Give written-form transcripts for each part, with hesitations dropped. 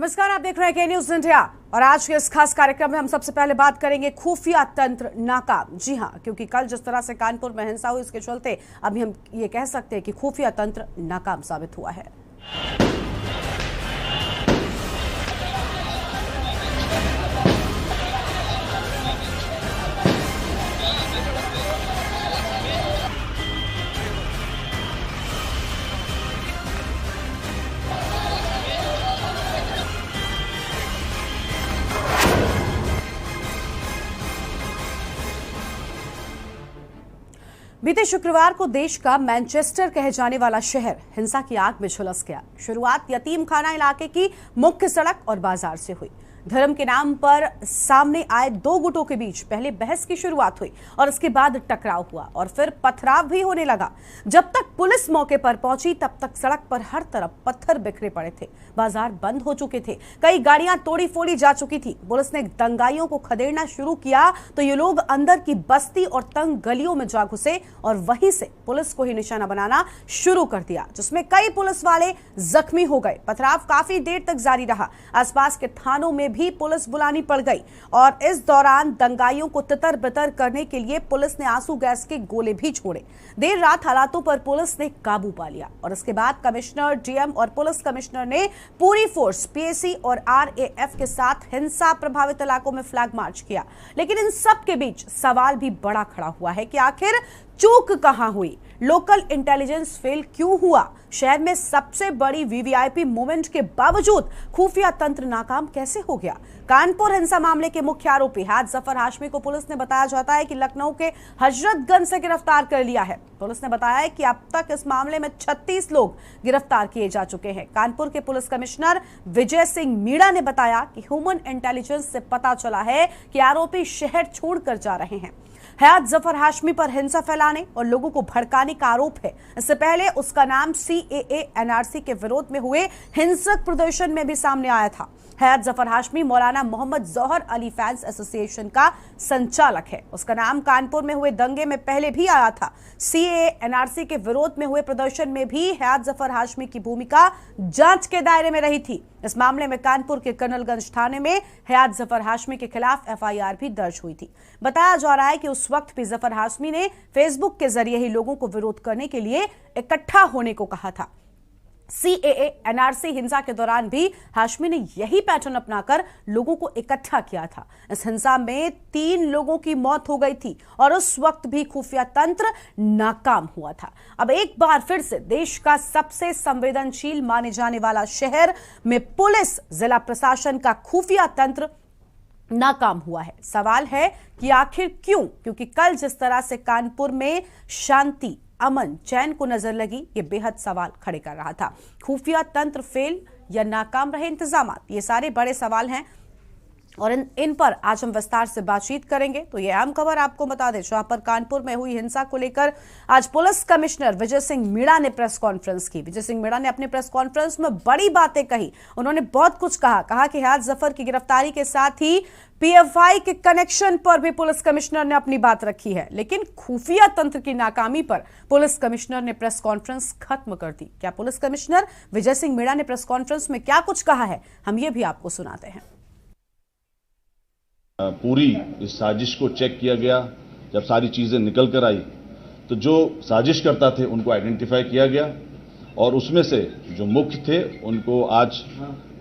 नमस्कार, आप देख रहे हैं के न्यूज इंडिया और आज के इस खास कार्यक्रम में हम सबसे पहले बात करेंगे खुफिया तंत्र नाकाम। जी हां, क्योंकि कल जिस तरह से कानपुर में हिंसा हुई, इसके चलते अभी हम ये कह सकते हैं कि खुफिया तंत्र नाकाम साबित हुआ है। बीते शुक्रवार को देश का मैनचेस्टर कहे जाने वाला शहर हिंसा की आग में झुलस गया। शुरुआत यतीम खाना इलाके की मुख्य सड़क और बाजार से हुई। धर्म के नाम पर सामने आए दो गुटों के बीच पहले बहस की शुरुआत हुई और इसके बाद टकराव हुआ और फिर पथराव भी होने लगा। जब तक पुलिस मौके पर पहुंची तब तक सड़क पर हर तरफ पत्थर बिखरे पड़े थे, बाजार बंद हो चुके थे, कई गाड़ियां तोड़ी फोड़ी जा चुकी थी। पुलिस ने दंगाइयों को खदेड़ना शुरू किया तो ये लोग अंदर की बस्ती और तंग गलियों में जा घुसे और वहीं से पुलिस को ही निशाना बनाना शुरू कर दिया, जिसमें कई पुलिस वाले जख्मी हो गए। पथराव काफी देर तक जारी रहा। आसपास के थानों में भी पुलिस बुलानी पड़ गई और इस दौरान दंगाइयों को तितर बितर करने के लिए पुलिस ने आंसू गैस के गोले भी छोड़े। देर रात हालातों पर पुलिस ने काबू पा लिया और इसके बाद कमिश्नर, डीएम और पुलिस कमिश्नर ने पूरी फोर्स पीएसी और आरएएफ के साथ हिंसा प्रभावित इलाकों में फ्लैग मार्च किया। लेकिन इन सब के बीच सवाल भी बड़ा खड़ा हुआ है कि आखिर चूक कहां हुई, लोकल इंटेलिजेंस फेल क्यों हुआ। शहर में सबसे बड़ी वीवीआईपी मूवमेंट के बावजूद खुफिया तंत्र नाकाम कैसे हो गया। कानपुर हिंसा मामले के मुख्य आरोपी हाद जफर हाशमी को पुलिस ने बताया जाता है कि लखनऊ के हजरतगंज से गिरफ्तार कर लिया है। पुलिस ने बताया है कि अब तक इस मामले में 36 लोग गिरफ्तार किए जा चुके हैं। कानपुर के पुलिस कमिश्नर विजय सिंह मीणा ने बताया कि ह्यूमन इंटेलिजेंस से पता चला है कि आरोपी शहर छोड़कर जा रहे हैं। हाद जफर हाशमी पर हिंसा फैलाने और लोगों को भड़काने का आरोप है। इससे पहले उसका नाम सीएए एनआरसी के विरोध में हुए हिंसक प्रदर्शन में भी सामने आया था। हाद जफर हाशमी मौलाना मोहम्मद जौहर अली फैंस एसोसिएशन का संचालक है। उसका नाम कानपुर में हुए दंगे में पहले भी आया था। सीएए एनआरसी के विरोध में हुए प्रदर्शन में भी हाद जफर हाशमी की भूमिका जांच के दायरे में रही थी। इस मामले में कानपुर के कर्नलगंज थाने में हाद जफर हाशमी के खिलाफ एफआईआर भी दर्ज हुई थी। बताया जा रहा है कि उस वक्त भी जफर हाशमी ने फेसबुक के जरिए ही लोगों को विरोध करने के लिए इकट्ठा होने को कहा था। सीएए एनआरसी हिंसा के दौरान भी हाशमी ने यही पैटर्न अपनाकर लोगों को इकट्ठा किया था। इस हिंसा में 3 लोगों की मौत हो गई थी और उस वक्त भी खुफिया तंत्र नाकाम हुआ था। अब एक बार फिर से देश का सबसे संवेदनशील माने जाने वाला शहर में पुलिस, जिला प्रशासन का खुफिया तंत्र नाकाम हुआ है। सवाल है कि आखिर क्यों? क्योंकि कल जिस तरह से कानपुर में शांति, अमन, चैन को नजर लगी, ये बेहद सवाल खड़े कर रहा था। खुफिया तंत्र फेल या नाकाम रहे इंतजामात, ये सारे बड़े सवाल हैं और इन पर आज हम विस्तार से बातचीत करेंगे। तो ये अहम खबर आपको बता दें, जहां पर कानपुर में हुई हिंसा को लेकर आज पुलिस कमिश्नर विजय सिंह मीणा ने प्रेस कॉन्फ्रेंस की। विजय सिंह मीणा ने अपनी प्रेस कॉन्फ्रेंस में बड़ी बातें कही। उन्होंने बहुत कुछ कहा कि हाद जफर की गिरफ्तारी के साथ ही पीएफआई के कनेक्शन पर भी पुलिस कमिश्नर ने अपनी बात रखी है। लेकिन खुफिया तंत्र की नाकामी पर पुलिस कमिश्नर ने प्रेस कॉन्फ्रेंस खत्म कर दी। क्या पुलिस कमिश्नर विजय सिंह मीणा ने प्रेस कॉन्फ्रेंस में क्या कुछ कहा है, हम ये भी आपको सुनाते हैं। पूरी इस साजिश को चेक किया गया। जब सारी चीजें निकल कर आई तो जो साजिश करता थे उनको आइडेंटिफाई किया गया और उसमें से जो मुख्य थे उनको आज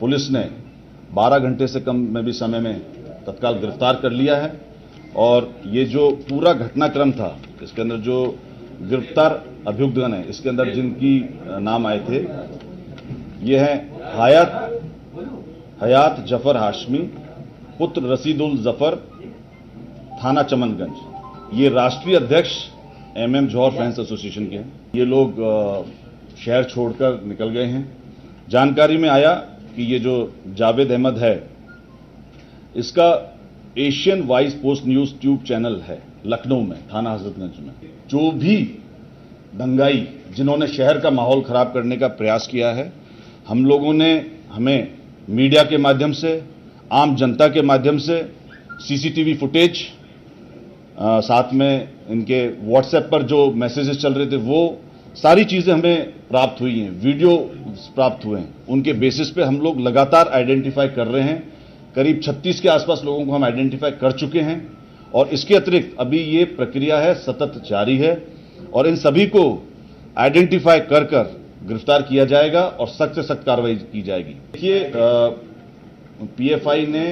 पुलिस ने 12 घंटे से कम में भी समय में तत्काल गिरफ्तार कर लिया है। और ये जो पूरा घटनाक्रम था, इसके अंदर जो गिरफ्तार अभियुक्तगण है, इसके अंदर जिनकी नाम आए थे, ये है हयात जफर हाशमी, पुत्र रसीदुल जफर, थाना चमनगंज। ये राष्ट्रीय अध्यक्ष एमएम जौहर फैंस एसोसिएशन के हैं। ये लोग शहर छोड़कर निकल गए हैं। जानकारी में आया कि ये जो जावेद अहमद है, इसका Asian wise post news tube channel है लखनऊ में, थाना हजरतगंज में। जो भी दंगाई जिन्होंने शहर का माहौल खराब करने का प्रयास किया है, हम लोगों ने, हमें मीडिया के माध्यम से, आम जनता के माध्यम से सीसीटीवी फुटेज, साथ में इनके व्हाट्सएप पर जो मैसेजेस चल रहे थे वो सारी चीजें हमें प्राप्त हुई हैं, वीडियो प्राप्त हुए हैं, उनके बेसिस पे हम लोग लगातार आइडेंटिफाई कर रहे हैं। करीब 36 के आसपास लोगों को हम आइडेंटिफाई कर चुके हैं और इसके अतिरिक्त अभी ये प्रक्रिया है सतत जारी है और इन सभी को आइडेंटिफाई कर कर गिरफ्तार किया जाएगा और सख्त से सख्त कार्रवाई की जाएगी। देखिए, पीएफआई ने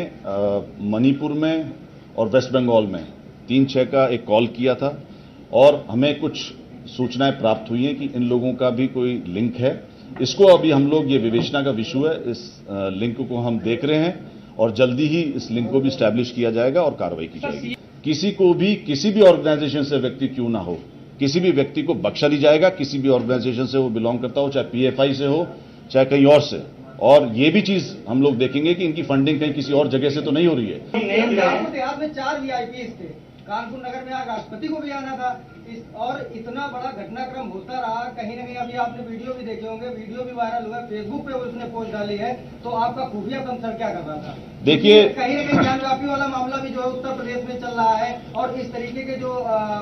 मणिपुर में और वेस्ट बंगाल में 3-6 का एक कॉल किया था और हमें कुछ सूचनाएं प्राप्त हुई हैं कि इन लोगों का भी कोई लिंक है। इसको अभी हम लोग, ये विवेचना का विषय है, इस लिंक को हम देख रहे हैं और जल्दी ही इस लिंक को भी स्टैब्लिश किया जाएगा और कार्रवाई की जाएगी। किसी को भी, किसी भी ऑर्गेनाइजेशन से व्यक्ति क्यों ना हो, किसी भी व्यक्ति को बख्शा नहीं जाएगा, किसी भी ऑर्गेनाइजेशन से वो बिलोंग करता हो, चाहे पीएफआई से हो चाहे कहीं और से। और ये भी चीज हम लोग देखेंगे कि इनकी फंडिंग कहीं किसी और जगह से तो नहीं हो रही है। कानपुर में 4 वीआईपी थे, कानपुर नगर में आज राष्ट्रपति को भी आना था और इतना बड़ा घटनाक्रम होता रहा। कहीं ना कहीं अभी आपने वीडियो भी देखे होंगे, वीडियो भी वायरल हुआ, फेसबुक पे उसने पोस्ट डाली है। तो आपका खुफिया तंत्र क्या कर रहा था? देखिए, कहीं ना कहीं ज्ञानव्यापी वाला मामला भी जो है उत्तर प्रदेश में चल रहा है और इस तरीके के जो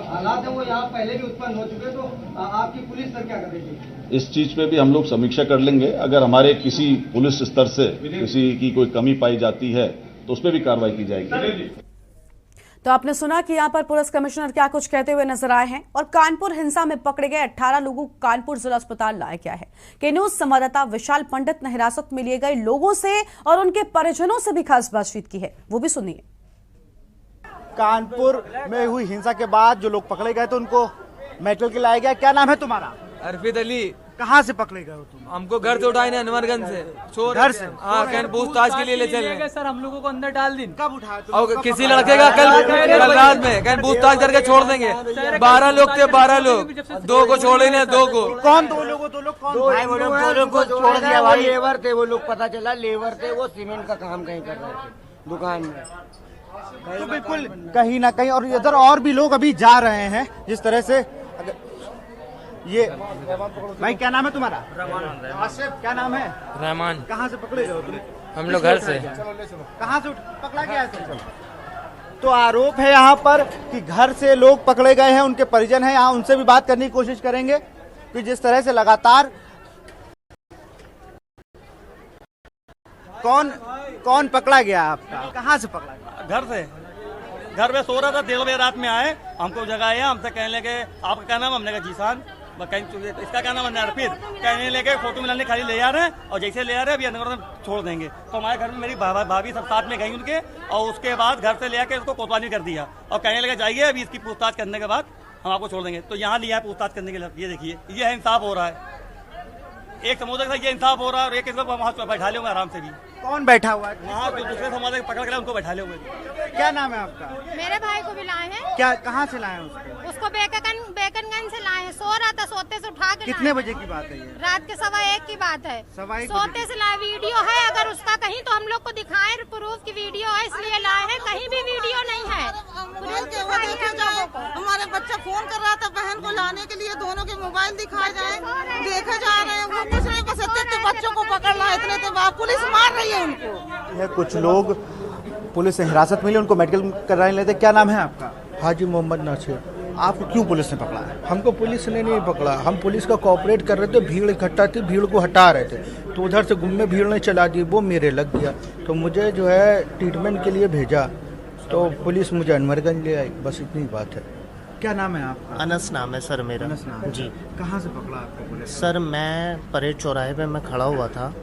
हालात है वो यहाँ पहले भी उत्पन्न हो चुके। तो आपकी पुलिस सर क्या कर रही थी? इस चीज पे भी हम लोग समीक्षा कर लेंगे। अगर हमारे किसी पुलिस स्तर से किसी की कोई कमी पाई जाती है तो उस पर भी कार्रवाई की जाएगी। तो आपने सुना कि यहाँ पर पुलिस कमिश्नर क्या कुछ कहते हुए नजर आए हैं। और कानपुर हिंसा में पकड़े गए 18 लोगों को कानपुर जिला अस्पताल लाया गया है। के न्यूज संवाददाता विशाल पंडित ने हिरासत में लिए गए लोगों से और उनके परिजनों से भी खास बातचीत की है, वो भी सुनिए। कानपुर में हुई हिंसा के बाद जो लोग पकड़े गए थे उनको मेडिकल के लाया गया। क्या नाम है तुम्हारा? अर्फित अली। कहाँ से पकड़े गए हो तुम? हमको घर से उठाए हनुमानगंज से। घर से? हाँ, कहने पूछताछ के लिए ले चले सर। हम लोगों को अंदर डाल दी। कब उठाए? और किसी लड़के का कल रात में कहने पूछताछ करके छोड़ देंगे। 12 लोग थे, 12 लोग, 2 को छोड़े नहीं, 2 को। कौन 2 लोग? 2 लोग कौन? भाई वो लोग को छोड़ दिया भाई। लेबर थे वो लोग, पता चला लेबर थे, वो सीमेंट का काम कहीं कर रहे थे दुकान में। तो बिल्कुल कहीं ना कहीं। और इधर और भी लोग अभी जा रहे हैं जिस तरह से। ये भाई क्या नाम है तुम्हारा? आसिफ। क्या नाम है? रहमान। कहाँ से पकड़े गए हो तुम? हम लोग घर से। कहाँ से पकड़ा गया है तुमको? तो आरोप है यहाँ पर कि घर से लोग पकड़े गए हैं, उनके परिजन हैं यहाँ, उनसे भी बात करने की कोशिश करेंगे कि जिस तरह से लगातार कौन पकड़ा गया आपका? कहाँ से पकड़ा गया? घर से। घर में सो रहा था, 1:30 बजे रात में आए, हमको जगाया, हमसे कहने लगे आपका क्या नाम? हमने कहा जीसान। इसका क्या नाम है? अर्पित। कहने लगे फोटो मिलाने खाली ले जा रहे हैं और जैसे ले आ रहे हैं अभी अंदर छोड़ देंगे। तो हमारे घर में मेरी भाभी सब साथ में गई उनके और उसके बाद घर से ले आके उसको कोतवाली कर दिया और कहने लगे जाइए अभी इसकी पूछताछ करने के बाद हम आपको छोड़ देंगे। तो यहाँ लिया है पूछताछ करने के लिए। ये देखिए, ये है इंसाफ हो रहा है। एक समुदाय का ये इंसाफ हो रहा है और एक इसको वहाँ बैठा ले आराम से भी। कौन बैठा हुआ है? वहाँ जो दूसरे समुदाय पकड़ कर उनको बैठा ले हुए। क्या नाम है आपका? मेरे भाई को भी लाए हैं। क्या, कहाँ से लाए हैं उसको बेकनगंज से लाए हैं। सो रहा था, सोते से उठा के। कितने बजे की बात है ये? रात के 1:15 की बात है। सोते से लाए। वीडियो है अगर उसका कहीं तो हम लोग को दिखाएं, प्रूफ की वीडियो है इसलिए लाए हैं। कहीं भी वीडियो नहीं है। हमारे बच्चा फोन कर रहा था बहन को लाने के लिए, दोनों के मोबाइल दिखाए जाए, देखे जा रहे हैं। वो कुछ नहीं, बस इतने बच्चों को पकड़ रहा है, इतने तो पुलिस मार रही है उनको। कुछ लोग पुलिस से हिरासत मिली, उनको मेडिकल कराने लेते। क्या नाम है आपका? हाजी मोहम्मद नासिर। आपको क्यों पुलिस ने पकड़ा है? हमको पुलिस ने नहीं पकड़ा, हम पुलिस का कोऑपरेट कर रहे थे। भीड़ इकट्ठा थी, भीड़ को हटा रहे थे तो उधर से गुम्मे भीड़ ने चला दी, वो मेरे लग गया तो मुझे जो है ट्रीटमेंट के लिए भेजा तो पुलिस मुझे हनुमानगंज ले आई। बस इतनी बात है। क्या नाम है आपका? अनस नाम है सर मेरा। अनस नाम जी। कहाँ से पकड़ा आपको पुलिस? सर मैं परेड चौराहे पे मैं खड़ा हुआ था,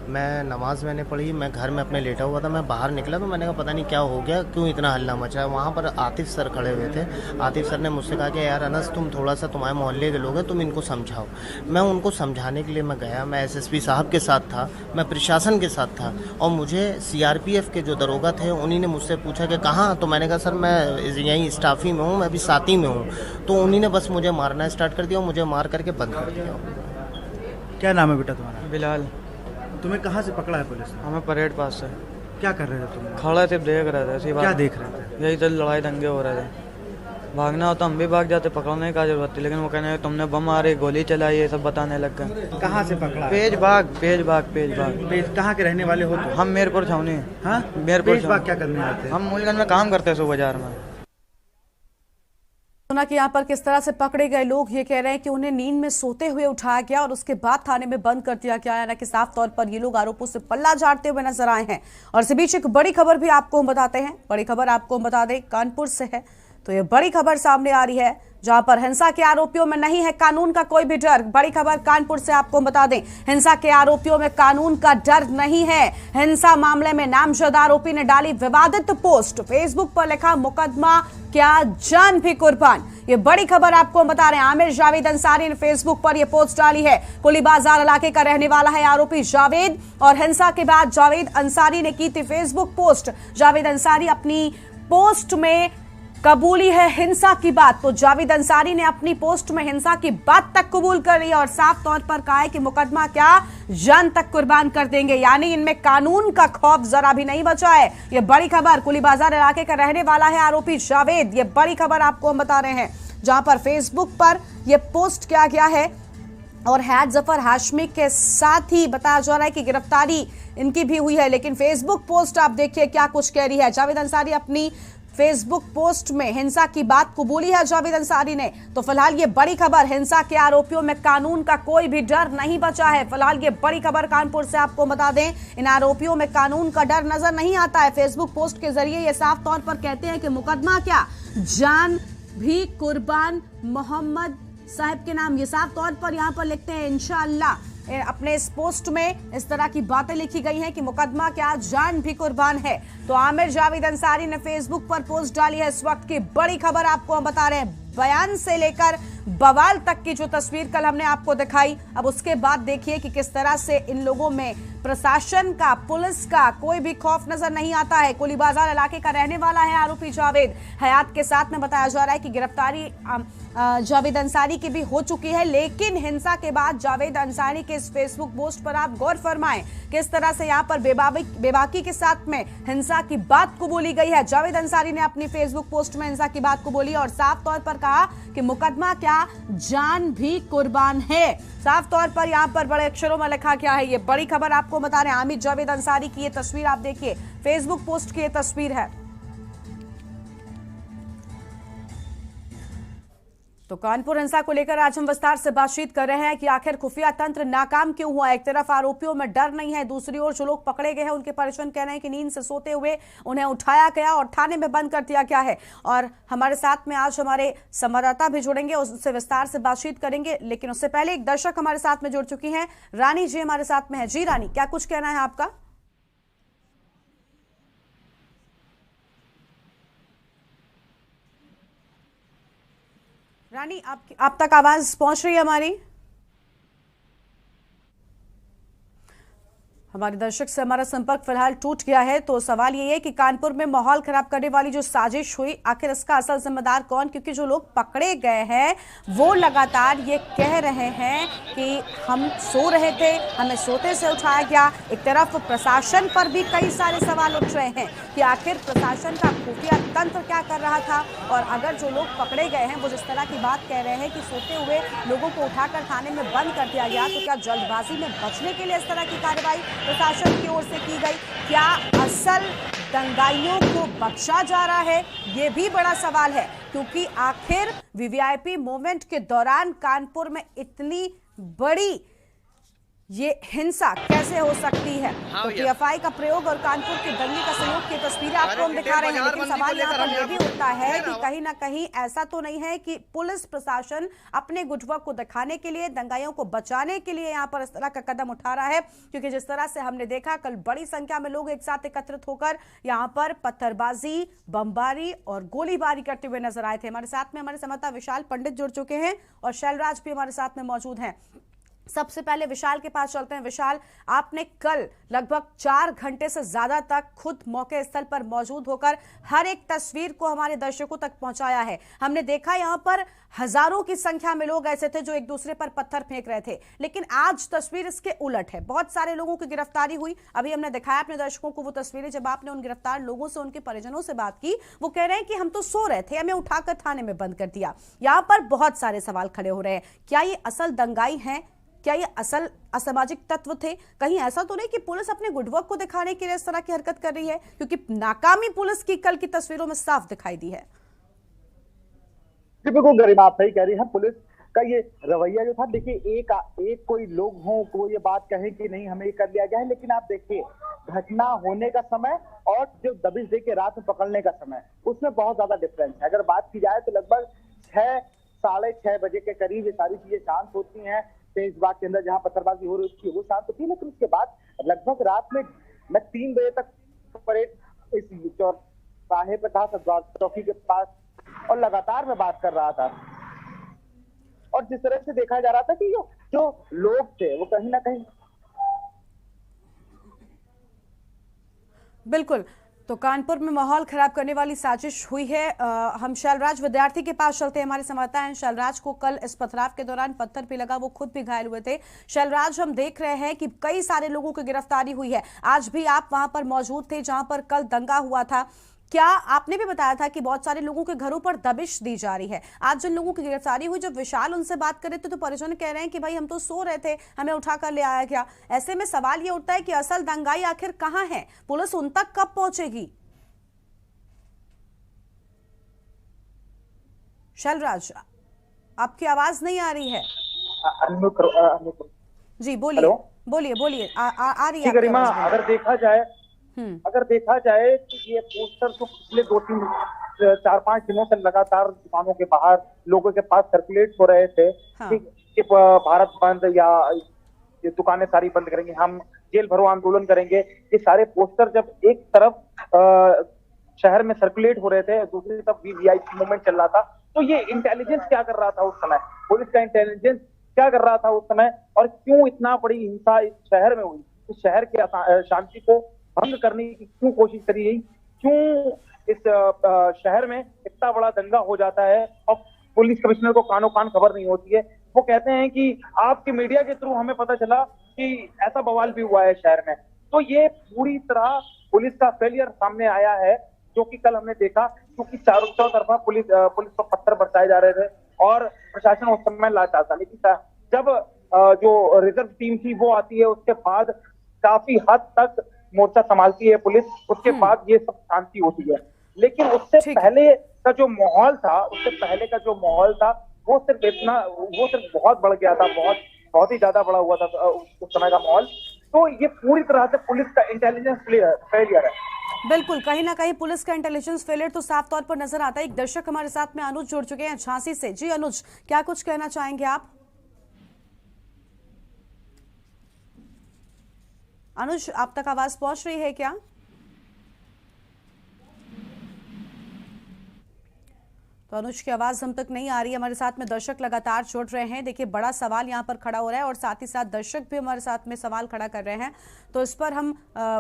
मैं नमाज़ मैंने पढ़ी, मैं घर में अपने लेटा हुआ था। मैं बाहर निकला तो मैंने कहा पता नहीं क्या हो गया, क्यों इतना हल्ला मचा है। वहाँ पर आतिफ सर खड़े हुए थे। आतिफ सर ने मुझसे कहा कि यार अनस तुम थोड़ा सा, तुम्हारे मोहल्ले के लोग हैं, तुम इनको समझाओ। मैं उनको समझाने के लिए मैं गया। मैं एसएसपी साहब के साथ था, मैं प्रशासन के साथ था और मुझे सीआरपीएफ के जो दरोगा थे उन्हीं ने मुझसे पूछा कि कहाँ? तो मैंने कहा सर मैं यहीं स्टाफी में हूँ, मैं भी साथी में हूँ। तो उन्हीं ने बस मुझे मारना स्टार्ट कर दिया और मुझे मार करके बंद कर दिया। क्या नाम है बेटा तुम्हारा? बिलाल। तुम्हें कहाँ से पकड़ा है पुलिस ने? हमें परेड पास से। क्या कर रहे थे तुम? खड़े थे, देख रहे थे। क्या देख रहे थे? यही तो लड़ाई दंगे हो रहे थे। भागना होता हम भी भाग जाते, पकड़ने का जरूरत थी, लेकिन वो कहने तुमने बम मारे, गोली चलाई, ये सब बताने लग गए। कहाँ से पकड़ा? पेज बाग। कहाँ के रहने वाले हो तुम? हम मीरपुर छावनी। हाँ, मीरपुर बाग क्या करने आते? हम मूलगंज में काम करते हैं, सो बाजार में। सुना कि यहाँ पर किस तरह से पकड़े गए लोग ये कह रहे हैं कि उन्हें नींद में सोते हुए उठाया गया और उसके बाद थाने में बंद कर दिया गया। यानी कि साफ तौर पर ये लोग आरोपों से पल्ला झाड़ते हुए नजर आए हैं। और इसी बीच एक बड़ी खबर भी आपको हम बताते हैं। बड़ी खबर आपको हम बता दें कानपुर से है। तो ये बड़ी खबर सामने आ रही है जहां पर हिंसा के आरोपियों में नहीं है कानून का कोई भी डर। बड़ी खबर कानपुर से आपको बता दें, हिंसा के आरोपियों में कानून का डर नहीं है। हिंसा मामले में नामजद आरोपी ने डाली विवादित पोस्ट, फेसबुक पर लिखा मुकदमा क्या जान भी कुर्बान। ये बड़ी खबर आपको बता रहे हैं। आमिर जावेद अंसारी ने फेसबुक पर यह पोस्ट डाली है। कुली बाजार इलाके का रहने वाला है आरोपी जावेद और हिंसा के बाद जावेद अंसारी ने की थी फेसबुक पोस्ट। जावेद अंसारी अपनी पोस्ट में कबूली है हिंसा की बात। तो जावेद अंसारी ने अपनी पोस्ट में हिंसा की बात तक कबूल कर ली और साफ तौर पर कहा है कि मुकदमा क्या जान तक कुर्बान कर देंगे। यानी इनमें कानून का खौफ जरा भी नहीं बचा है। यह बड़ी खबर, कुली बाजार इलाके का रहने वाला है आरोपी जावेद। यह बड़ी खबर आपको हम बता रहे हैं जहां पर फेसबुक पर यह पोस्ट किया गया है और हैद जफर हाशमी के साथ ही बताया जा रहा है कि गिरफ्तारी इनकी भी हुई है। लेकिन फेसबुक पोस्ट आप देखिए क्या कुछ कह रही है। जावेद अंसारी अपनी फेसबुक पोस्ट में हिंसा की बात कबूली है जावेद अंसारी ने। तो फिलहाल ये बड़ी खबर, हिंसा के आरोपियों में कानून का कोई भी डर नहीं बचा है। फिलहाल ये बड़ी खबर कानपुर से आपको बता दें, इन आरोपियों में कानून का डर नजर नहीं आता है। फेसबुक पोस्ट के जरिए ये साफ तौर पर कहते हैं कि मुकदमा क्या जान भी कुर्बान मोहम्मद साहब के नाम। ये साफ तौर पर यहाँ पर लिखते हैं इंशाअल्लाह। अपने इस पोस्ट में इस तरह की बातें लिखी गई हैं कि मुकदमा क्या जान भी कुर्बान है। तो आमिर जावेद अंसारी ने फेसबुक पर पोस्ट डाली है। इस वक्त की बड़ी खबर आपको हम बता रहे हैं। बयान से लेकर बवाल तक की जो तस्वीर कल हमने आपको दिखाई, अब उसके बाद देखिए कि किस तरह से इन लोगों में प्रशासन का, पुलिस का कोई भी खौफ नजर नहीं आता है। कुली बाजार इलाके का रहने वाला है आरोपी जावेद। हयात के साथ में बताया जा रहा है कि गिरफ्तारी जावेद अंसारी की भी हो चुकी है। लेकिन हिंसा के बाद जावेद अंसारी के इस फेसबुक पोस्ट पर आप गौर फरमाएं किस तरह से यहाँ पर बेबाकी के साथ में हिंसा की बात कबूली गई है। जावेद अंसारी ने अपनी फेसबुक पोस्ट में हिंसा की बात कबूली और साफ तौर पर कहा कि मुकदमा क्या जान भी कुर्बान है। साफ तौर पर यहाँ पर बड़े अक्षरों में लिखा गया है। ये बड़ी खबर आपको बता रहे हैं। आमिर जावेद अंसारी की ये तस्वीर आप देखिए, फेसबुक पोस्ट की ये तस्वीर है। तो कानपुर हिंसा को लेकर आज हम विस्तार से बातचीत कर रहे हैं कि आखिर खुफिया तंत्र नाकाम क्यों हुआ। एक तरफ आरोपियों में डर नहीं है, दूसरी ओर जो लोग पकड़े गए हैं उनके परिजन कह रहे हैं कि नींद से सोते हुए उन्हें उठाया गया और थाने में बंद कर दिया गया है। और हमारे साथ में आज हमारे संवाददाता भी जुड़ेंगे, उससे विस्तार से बातचीत करेंगे। लेकिन उससे पहले एक दर्शक हमारे साथ में जुड़ चुकी हैं, रानी जी हमारे साथ में है। जी रानी, क्या कुछ कहना है आपका? रानी, आप तक आवाज पहुंच रही है हमारी? हमारे दर्शक से हमारा संपर्क फिलहाल टूट गया है। तो सवाल ये है कि कानपुर में माहौल खराब करने वाली जो साजिश हुई, आखिर इसका असल जिम्मेदार कौन? क्योंकि जो लोग पकड़े गए हैं वो लगातार ये कह रहे हैं कि हम सो रहे थे, हमें सोते से उठाया गया। एक तरफ प्रशासन पर भी कई सारे सवाल उठ रहे हैं कि आखिर प्रशासन का खुफिया तंत्र क्या कर रहा था। और अगर जो लोग पकड़े गए हैं वो जिस तरह की बात कह रहे हैं कि सोते हुए लोगों को उठाकर थाने में बंद कर दिया गया, तो क्या जल्दबाजी में बचने के लिए इस तरह की कार्रवाई प्रशासन की ओर से की गई? क्या असल दंगाइयों को बख्शा जा रहा है? ये भी बड़ा सवाल है, क्योंकि आखिर वीवीआईपी मूवमेंट के दौरान कानपुर में इतनी बड़ी ये हिंसा कैसे हो सकती है? तो पीएफआई का प्रयोग और कानपुर के दंगे का सहयोग की तस्वीरें आपको हम दिखा रहे हैं। लेकिन सवाल यहाँ पर यह भी उठता है कि कहीं ना कहीं ऐसा तो नहीं है कि पुलिस प्रशासन अपने गुटवा को दिखाने के लिए, दंगाइयों को बचाने के लिए यहाँ पर इस तरह का कदम उठा रहा है? क्योंकि जिस तरह से हमने देखा कल बड़ी संख्या में लोग एक साथ एकत्रित होकर यहाँ पर पत्थरबाजी, बमबारी और गोलीबारी करते हुए नजर आए थे। हमारे साथ में हमारे संवाददाता विशाल पंडित जुड़ चुके हैं और शैलराज भी हमारे साथ में मौजूद हैं। सबसे पहले विशाल के पास चलते हैं। विशाल, आपने कल लगभग 4 घंटे से ज्यादा तक खुद मौके स्थल पर मौजूद होकर हर एक तस्वीर को हमारे दर्शकों तक पहुंचाया है। हमने देखा यहाँ पर हजारों की संख्या में लोग ऐसे थे जो एक दूसरे पर पत्थर फेंक रहे थे, लेकिन आज तस्वीर इसके उलट है। बहुत सारे लोगों की गिरफ्तारी हुई। अभी हमने दिखाया अपने दर्शकों को वो तस्वीरें। जब आपने उन गिरफ्तार लोगों से, उनके परिजनों से बात की, वो कह रहे हैं कि हम तो सो रहे थे, हमें उठाकर थाने में बंद कर दिया। यहाँ पर बहुत सारे सवाल खड़े हो रहे हैं। क्या ये असल दंगाई हैं? क्या ये असल असामाजिक तत्व थे? कहीं ऐसा तो नहीं कि पुलिस अपने गुडवर्क को दिखाने के लिए इस तरह की हरकत कर रही है? क्योंकि नाकामी पुलिस की कल की तस्वीरों में साफ दिखाई दी है। टिपिकल गरिमा, आप सही कह रही है। पुलिस का ये रवैया जो था, देखिए एक कोई लोग हों को ये बात कहें कि नहीं हमें कर लिया गया है, लेकिन आप देखिए घटना होने का समय और जो दबिश दे के रात में पकड़ने का समय, उसमें बहुत ज्यादा डिफरेंस है। अगर बात की जाए तो लगभग 6 साढ़े 6 बजे के करीब ये सारी चीजें शांत होती हैं। तेज बाग के अंदर जहां पत्थरबाजी हो रही थी वो शांत होती है, लेकिन उसके बाद लगभग रात में मैं 3 बजे तक परेड इस चौराहे पे था, सद्भाव चौकी के पास, और लगातार मैं बात कर रहा था। और जिस तरह से देखा जा रहा था कि जो लोग थे वो कहीं ना कहीं, बिल्कुल, तो कानपुर में माहौल खराब करने वाली साजिश हुई है। हम शैलराज विद्यार्थी के पास चलते हैं, हमारे संवाददाता हैं। शैलराज को कल इस पथराव के दौरान पत्थर भी लगा, वो खुद भी घायल हुए थे। शैलराज, हम देख रहे हैं कि कई सारे लोगों की गिरफ्तारी हुई है। आज भी आप वहां पर मौजूद थे जहां पर कल दंगा हुआ था। क्या आपने भी बताया था कि बहुत सारे लोगों के घरों पर दबिश दी जा रही है? आज जिन लोगों की गिरफ्तारी हुई, जब विशाल उनसे बात कर रहे थे तो परिजन कह रहे हैं कि भाई हम तो सो रहे थे, हमें उठा कर ले आया गया। ऐसे में सवाल ये उठता है कि असल दंगाई आखिर कहां है? पुलिस उन तक कब पहुंचेगी? शैलराज, आपकी आवाज नहीं आ रही है। जी बोलिए बोलिए। आ रही है गरिमा। अगर देखा जाए तो ये पोस्टर तो पिछले 4-5 दिनों से लगातार दुकानों के बाहर लोगों के पास सर्कुलेट हो रहे थे कि भारत बंद, या ये दुकानें सारी बंद करेंगे, हम जेल भरो आंदोलन करेंगे। ये सारे पोस्टर जब एक तरफ शहर में सर्कुलेट हो रहे थे, दूसरी तरफ वीवीआईपी मूवमेंट चल रहा था, तो ये इंटेलिजेंस क्या कर रहा था उस समय, पुलिस का इंटेलिजेंस क्या कर रहा था उस समय, और क्यों इतना बड़ी हिंसा इस शहर में हुई, इस शहर के शांति को भंग करने की क्यों कोशिश करी गई, क्यों इस शहर में इतना बड़ा दंगा हो जाता है और पुलिस कमिश्नर को कानों कान खबर नहीं होती है। वो कहते हैं कि आपके मीडिया के थ्रू हमें पता चला कि ऐसा बवाल भी हुआ है शहर में। तो ये पूरी तरह पुलिस का फेलियर सामने आया है, जो कि कल हमने देखा, क्योंकि चारों तरफा पुलिस पर पत्थर बरसाए जा रहे थे और प्रशासन उस समय लाचार था। लेकिन जब जो रिजर्व टीम थी वो आती है, उसके बाद काफी हद तक मोर्चा संभालती है पुलिस, उसके बाद ये सब शांति होती है। लेकिन उससे पहले का जो माहौल था, वो सिर्फ बहुत बढ़ गया था, बहुत ही ज्यादा बड़ा हुआ था उस समय का माहौल। तो ये पूरी तरह से पुलिस का इंटेलिजेंस फेलियर है। बिल्कुल, कहीं ना कहीं पुलिस का इंटेलिजेंस फेलियर तो साफ तौर पर नजर आता है। एक दर्शक हमारे साथ में अनुज जुड़ चुके हैं झांसी से। जी अनुज, क्या कुछ कहना चाहेंगे आप? अनुज, आप तक आवाज पहुंच रही है क्या? तो अनुज की आवाज हम तक नहीं आ रही है। हमारे साथ में दर्शक लगातार जुड़ रहे हैं। देखिए, बड़ा सवाल यहाँ पर खड़ा हो रहा है और साथ ही साथ दर्शक भी हमारे साथ में सवाल खड़ा कर रहे हैं, तो इस पर हम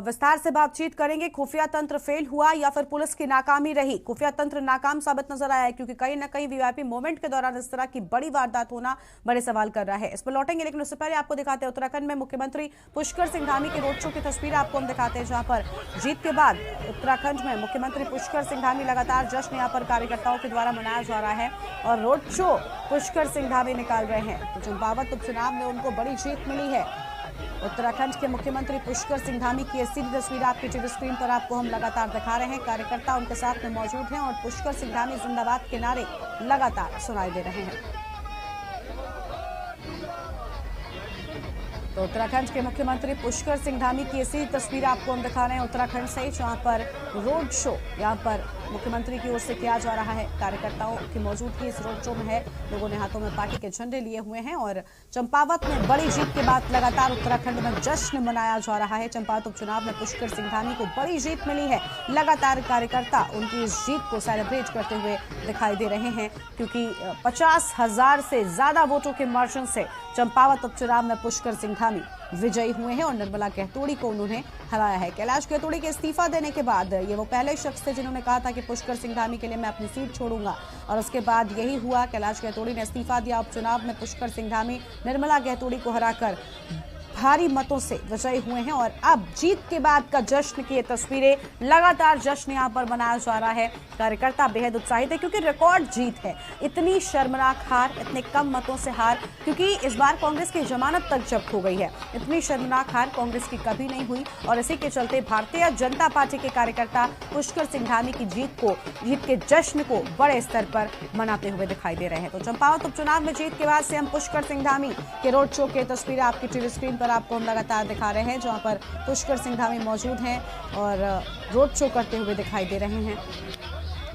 विस्तार से बातचीत करेंगे। खुफिया तंत्र फेल हुआ या फिर पुलिस की नाकामी रही? खुफिया तंत्र नाकाम साबित नजर आया है, क्योंकि कहीं ना कहीं वीवीआईपी मूवमेंट के दौरान इस तरह की बड़ी वारदात होना बड़े सवाल कर रहा है। इस पर लौटेंगे, लेकिन उससे पहले आपको दिखाते हैं उत्तराखंड में मुख्यमंत्री पुष्कर सिंह धामी के रोड शो की तस्वीर आपको हम दिखाते हैं, जहां पर जीत के बाद उत्तराखंड में मुख्यमंत्री पुष्कर सिंह धामी लगातार जश्न यहाँ पर कार्यकर्ताओं के द्वारा मनाया जा रहा है और रोड शो पुष्कर सिंह धामी निकाल रहे हैं। तो चंपावत उपचुनाव में उनको बड़ी जीत मिली है। उत्तराखंड के मुख्यमंत्री पुष्कर सिंह धामी की सीधी तस्वीर आपकी टीवी स्क्रीन पर आपको हम लगातार दिखा रहे हैं। कार्यकर्ता उनके साथ में मौजूद हैं और पुष्कर सिंह धामी जिंदाबाद के नारे लगातार सुनाई दे रहे हैं। तो उत्तराखंड के मुख्यमंत्री पुष्कर सिंह धामी की ऐसी तस्वीर आपको हम दिखा रहे हैं उत्तराखंड से, जहां पर रोड शो यहां पर मुख्यमंत्री की ओर से किया जा रहा है। कार्यकर्ताओं की मौजूदगी इस रोड शो में है। लोगों ने हाथों में पार्टी के झंडे लिए हुए हैं और चंपावत में बड़ी जीत के बाद लगातार उत्तराखंड में जश्न मनाया जा रहा है। चंपावत उपचुनाव में पुष्कर सिंह धामी को बड़ी जीत मिली है। लगातार कार्यकर्ता उनकी इस जीत को सेलिब्रेट करते हुए दिखाई दे रहे हैं, क्योंकि 50,000 से ज्यादा वोटों के मार्जिन से चंपावत उपचुनाव में पुष्कर सिंह धामी विजयी हुए हैं और निर्मला गहतोड़ी को उन्होंने हराया है। कैलाश गहतोड़ी के इस्तीफा देने के बाद ये वो पहले शख्स थे जिन्होंने कहा था कि पुष्कर सिंह धामी के लिए मैं अपनी सीट छोड़ूंगा, और उसके बाद यही हुआ। कैलाश गहतोड़ी ने इस्तीफा दिया। उपचुनाव में पुष्कर सिंह धामी निर्मला गहतोड़ी को हराकर भारी मतों से विजयी हुए हैं और अब जीत के बाद का जश्न की ये तस्वीरें, लगातार जश्न यहां पर मनाया जा रहा है। कार्यकर्ता बेहद उत्साहित है क्योंकि रिकॉर्ड जीत है। इतनी शर्मनाक हार, इतने कम मतों से हार, क्योंकि इस बार कांग्रेस की जमानत तक जब्त हो गई है। इतनी शर्मनाक हार कांग्रेस की कभी नहीं हुई और इसी के चलते भारतीय जनता पार्टी के कार्यकर्ता पुष्कर सिंह धामी की जीत के जश्न को बड़े स्तर पर मनाते हुए दिखाई दे रहे हैं। तो चंपावत उपचुनाव में जीत के बाद सीएम पुष्कर सिंह धामी के रोड शो की तस्वीरें आपकी टीवी स्क्रीन पर आपको हम लगातार दिखा रहे हैं, जहां पर पुष्कर सिंह धामी मौजूद हैं और रोड शो करते हुए दिखाई दे रहे हैं।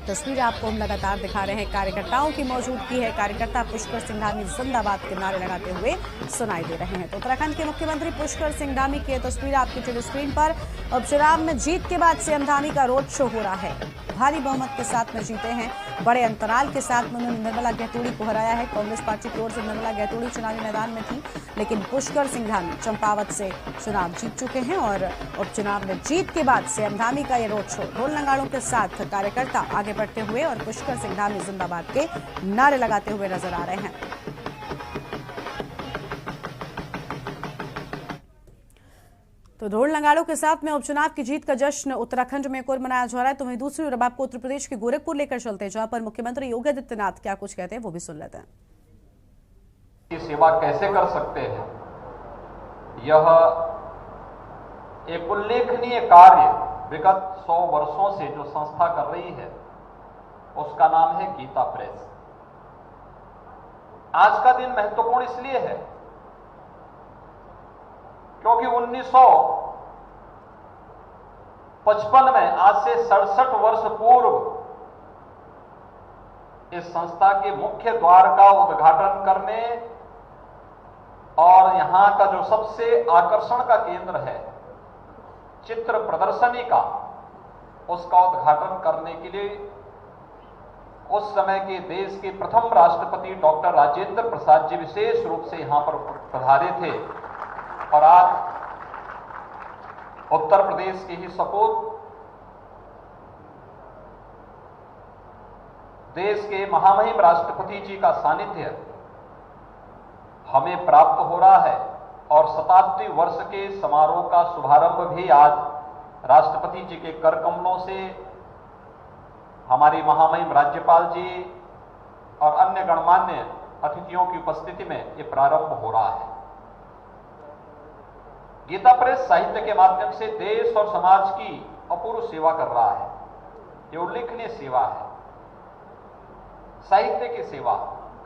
तस्वीरें आपको हम लगातार दिखा रहे हैं। कार्यकर्ताओं की मौजूदगी है। कार्यकर्ता पुष्कर सिंह धामी जिंदाबाद के नारे लगाते हुए सुनाई दे रहे हैं। तो उत्तराखंड के मुख्यमंत्री पुष्कर सिंह धामी की तस्वीर आपकी टीवी स्क्रीन पर। उपचुनाव में जीत के बाद सीएम धामी का रोड शो हो रहा है। भारी बहुमत के साथ में जीते हैं। बड़े अंतराल के साथ में उन्होंने निर्मला गहतोड़ी को हराया है। कांग्रेस पार्टी की ओर से निर्मला गहतोड़ी चुनावी मैदान में थी, लेकिन पुष्कर सिंह धामी चंपावत से चुनाव जीत चुके हैं और उपचुनाव में जीत के बाद सीएम धामी का ये रोड शो ढोल नगाड़ों के साथ कार्यकर्ता आगे बढ़ते हुए और पुष्कर सिंह धामी जिंदाबाद के नारे लगाते हुए नजर आ रहे हैं। तो ढोल नगाड़ों के साथ में उपचुनाव की जीत का जश्न उत्तराखंड में एक और मनाया जा रहा है। तो वहीं दूसरी ओर अब आपको उत्तर प्रदेश के गोरखपुर लेकर चलते हैं, जहां पर मुख्यमंत्री योगी आदित्यनाथ क्या कुछ कहते हैं वो भी सुन लेते हैं। सेवा कैसे कर सकते हैं, यह एक उल्लेखनीय कार्य विगत 100 वर्षों से जो संस्था कर रही है उसका नाम है गीता प्रेस। आज का दिन महत्वपूर्ण इसलिए है क्योंकि 1955 में, आज से 67 वर्ष पूर्व, इस संस्था के मुख्य द्वार का उद्घाटन करने और यहां का जो सबसे आकर्षण का केंद्र है चित्र प्रदर्शनी का, उसका उद्घाटन करने के लिए उस समय के देश के प्रथम राष्ट्रपति डॉक्टर राजेंद्र प्रसाद जी विशेष रूप से यहां पर पधारे थे। और आज उत्तर प्रदेश के ही सपूत देश के महामहिम राष्ट्रपति जी का सानिध्य हमें प्राप्त हो रहा है और शताब्दी वर्ष के समारोह का शुभारंभ भी आज राष्ट्रपति जी के कर कमलों से हमारी महामहिम राज्यपाल जी और अन्य गणमान्य अतिथियों की उपस्थिति में ये प्रारंभ हो रहा है। गीता प्रेस साहित्य के माध्यम से देश और समाज की अपूर्व सेवा कर रहा है। ये उल्लेखनीय सेवा है। साहित्य की सेवा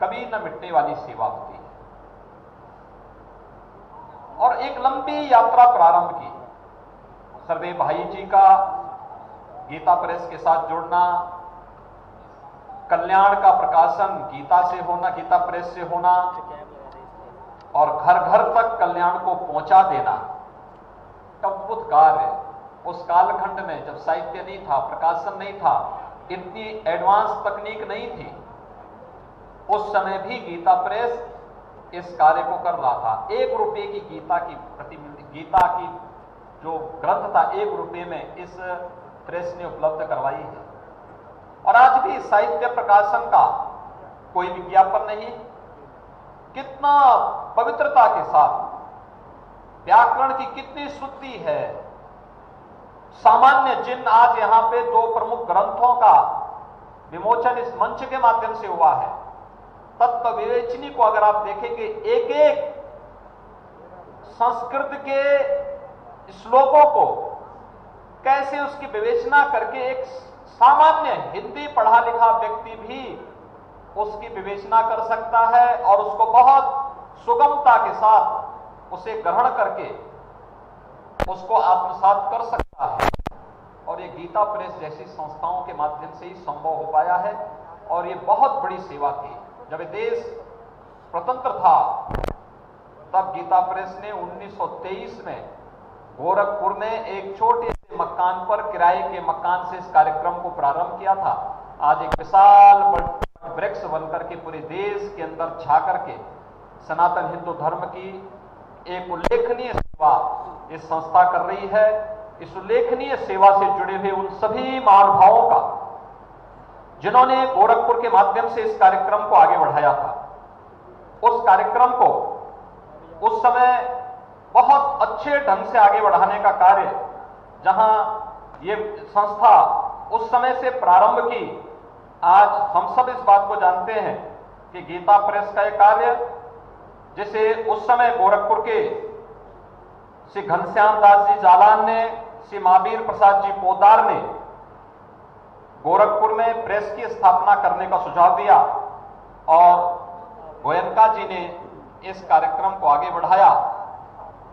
कभी न मिटने वाली सेवा होती है और एक लंबी यात्रा प्रारंभ की। सरदेव भाई जी का गीता प्रेस के साथ जुड़ना, कल्याण का प्रकाशन गीता से होना, गीता प्रेस से होना और घर घर तक कल्याण को पहुंचा देना अद्भुत कार्य। उस कालखंड में जब साहित्य नहीं था, प्रकाशन नहीं था, इतनी एडवांस तकनीक नहीं थी, उस समय भी गीता प्रेस इस कार्य को कर रहा था। 1 रुपए की गीता की गीता की जो ग्रंथ था 1 रुपए में इस प्रेस ने उपलब्ध करवाई है। और आज भी साहित्य प्रकाशन का कोई विज्ञापन नहीं, कितना पवित्रता के साथ, व्याकरण की कितनी शुद्धि है। सामान्य जिन आज यहां पे 2 प्रमुख ग्रंथों का विमोचन इस मंच के माध्यम से हुआ है, तत्व विवेचनी को अगर आप देखेंगे, एक एक संस्कृत के श्लोकों को कैसे उसकी विवेचना करके एक सामान्य हिंदी पढ़ा लिखा व्यक्ति भी उसकी विवेचना कर सकता है और उसको बहुत सुगमता के साथ उसे ग्रहण करके उसको आत्मसात कर सकता है। और ये गीता प्रेस जैसी संस्थाओं के माध्यम से ही संभव हो पाया है और ये बहुत बड़ी सेवा थी। जब देश स्वतंत्र था तब गीता प्रेस ने 1923 में गोरखपुर में एक छोटे से मकान पर, किराए के मकान से इस कार्यक्रम को प्रारंभ किया था। आज एक विशाल वृक्ष बनकर के पूरे देश के अंदर छा करके सनातन हिंदू धर्म की एक उल्लेखनीय सेवा इस संस्था कर रही है। इस उल्लेखनीय सेवा से जुड़े हुए उन सभी महानुभावों का जिन्होंने गोरखपुर के माध्यम से इस कार्यक्रम को आगे बढ़ाया था, उस कार्यक्रम को उस समय बहुत अच्छे ढंग से आगे बढ़ाने का कार्य जहां ये संस्था उस समय से प्रारंभ की, आज हम सब इस बात को जानते हैं कि गीता प्रेस का यह कार्य, जिसे उस समय गोरखपुर के श्री घनश्याम दास जी जालान ने, श्री महावीर प्रसाद जी पोदार ने गोरखपुर में प्रेस की स्थापना करने का सुझाव दिया और गोयनका जी ने इस कार्यक्रम को आगे बढ़ाया।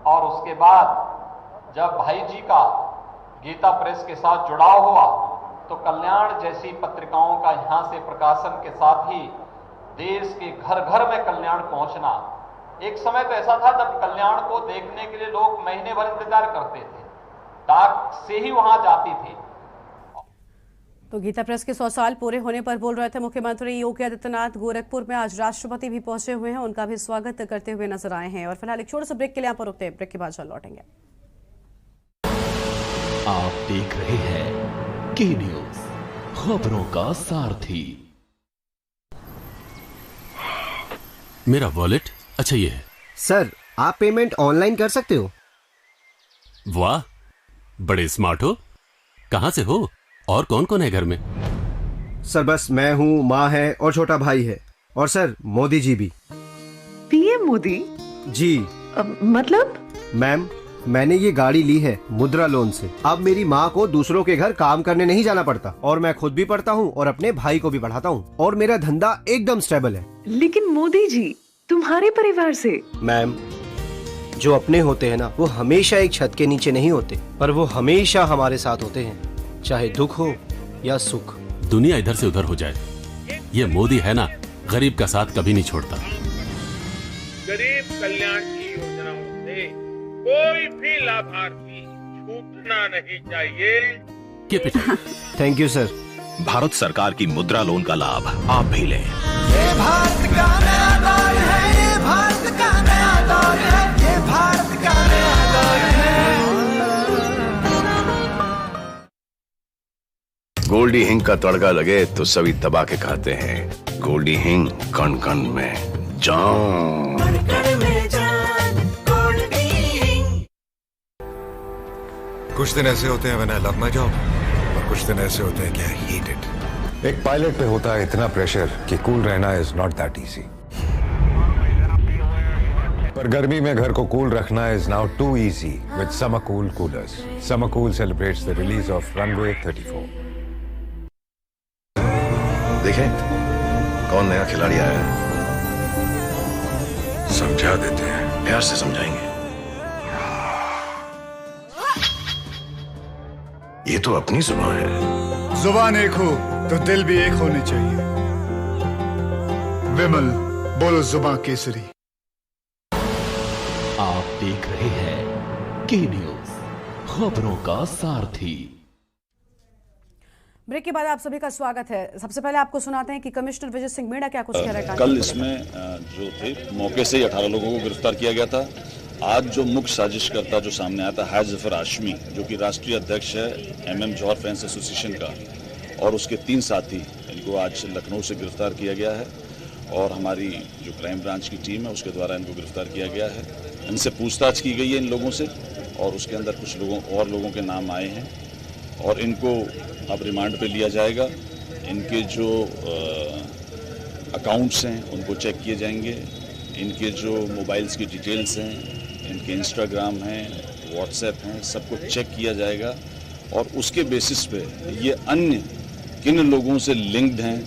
और उसके बाद जब भाई जी का गीता प्रेस के साथ जुड़ाव हुआ तो कल्याण जैसी पत्रिकाओं का यहां से प्रकाशन के साथ ही देश के घर घर में कल्याण पहुंचना। एक समय तो ऐसा था जब कल्याण को देखने के लिए लोग महीने भर इंतजार करते थे, डाक से ही वहां जाती थी। तो गीता प्रेस के 100 साल पूरे होने पर बोल रहे थे मुख्यमंत्री योगी आदित्यनाथ। गोरखपुर में आज राष्ट्रपति भी पहुंचे हुए हैं, उनका भी स्वागत करते हुए नजर आए हैं। और फिलहाल एक छोटे से ब्रेक के लिए यहाँ पर रुकते हैं, ब्रेक के बाद चल लौटेंगे। आप देख रहे हैं के न्यूज, खबरों का सारथी। मेरा वॉलेट, अच्छा ये है। सर, आप पेमेंट ऑनलाइन कर सकते हो। वाह, बड़े स्मार्ट हो। कहां से हो और कौन कौन है घर में? सर बस मैं हूँ, माँ है और छोटा भाई है। और सर मोदी जी भी। पीएम मोदी जी। मतलब? मैम, मैंने ये गाड़ी ली है मुद्रा लोन से। अब मेरी माँ को दूसरों के घर काम करने नहीं जाना पड़ता और मैं खुद भी पढ़ता हूँ और अपने भाई को भी पढ़ाता हूँ और मेरा धंधा एकदम स्टेबल है। लेकिन मोदी जी, तुम्हारे परिवार से। मैम, जो अपने होते हैं ना, वो हमेशा एक छत के नीचे नहीं होते, पर वो हमेशा हमारे साथ होते हैं, चाहे दुख हो या सुख। दुनिया इधर से उधर हो जाए, ये मोदी है ना, गरीब का साथ कभी नहीं छोड़ता। गरीब कल्याण की योजनाओं से कोई भी लाभार्थी छूटना नहीं चाहिए। Thank you sir. भारत सरकार की मुद्रा लोन का लाभ आप भी लें। ये भारत का नया दौर है, ये भारत का नया दौर है, ये भारत का नया दौर है। गोल्डी हिंग का तड़का लगे तो सभी दबा के खाते हैं। गोल्डी हिंग, कण कण में जान। कुछ दिन ऐसे होते हैं when I love my job, और कुछ दिन ऐसे होते हैं कि I hate it। एक पायलट पे होता है इतना प्रेशर कि कूल रहना is not that easy। पर गर्मी में घर को कूल रखना is now too easy with Summer Cool coolers। Summer Cool celebrates the release of Runway 34। देखें कौन नया खिलाड़ी आया है। समझा देते हैं। प्यार से समझाएंगे। ये तो अपनी जुबान है। जुबान एक हो तो दिल भी एक होने चाहिए। विमल, बोलो जुबान केसरी। आप देख रहे हैं के न्यूज, खबरों का सारथी। ब्रेक के बाद आप सभी का स्वागत है। सबसे पहले आपको सुनाते हैं कि कमिश्नर विजय सिंह मीणा क्या कुछ कह रहे हैं। कल इसमें जो थे मौके से ही 18 लोगों को गिरफ्तार किया गया था। आज जो मुख्य साजिशकर्ता जो सामने आया था हाजी जफर आशमी, जो कि राष्ट्रीय अध्यक्ष है MM जौहर फैंस एसोसिएशन का, और उसके 3 साथी, इनको आज लखनऊ से गिरफ्तार किया गया है और हमारी जो क्राइम ब्रांच की टीम है उसके द्वारा इनको गिरफ्तार किया गया है। इनसे पूछताछ की गई है इन लोगों से और उसके अंदर कुछ लोगों के नाम आए हैं और इनको अब रिमांड पे लिया जाएगा। इनके जो अकाउंट्स हैं उनको चेक किए जाएंगे, इनके जो मोबाइल्स की डिटेल्स हैं, इनके इंस्टाग्राम हैं, व्हाट्सएप हैं, सबको चेक किया जाएगा और उसके बेसिस पे ये अन्य किन लोगों से लिंक्ड हैं,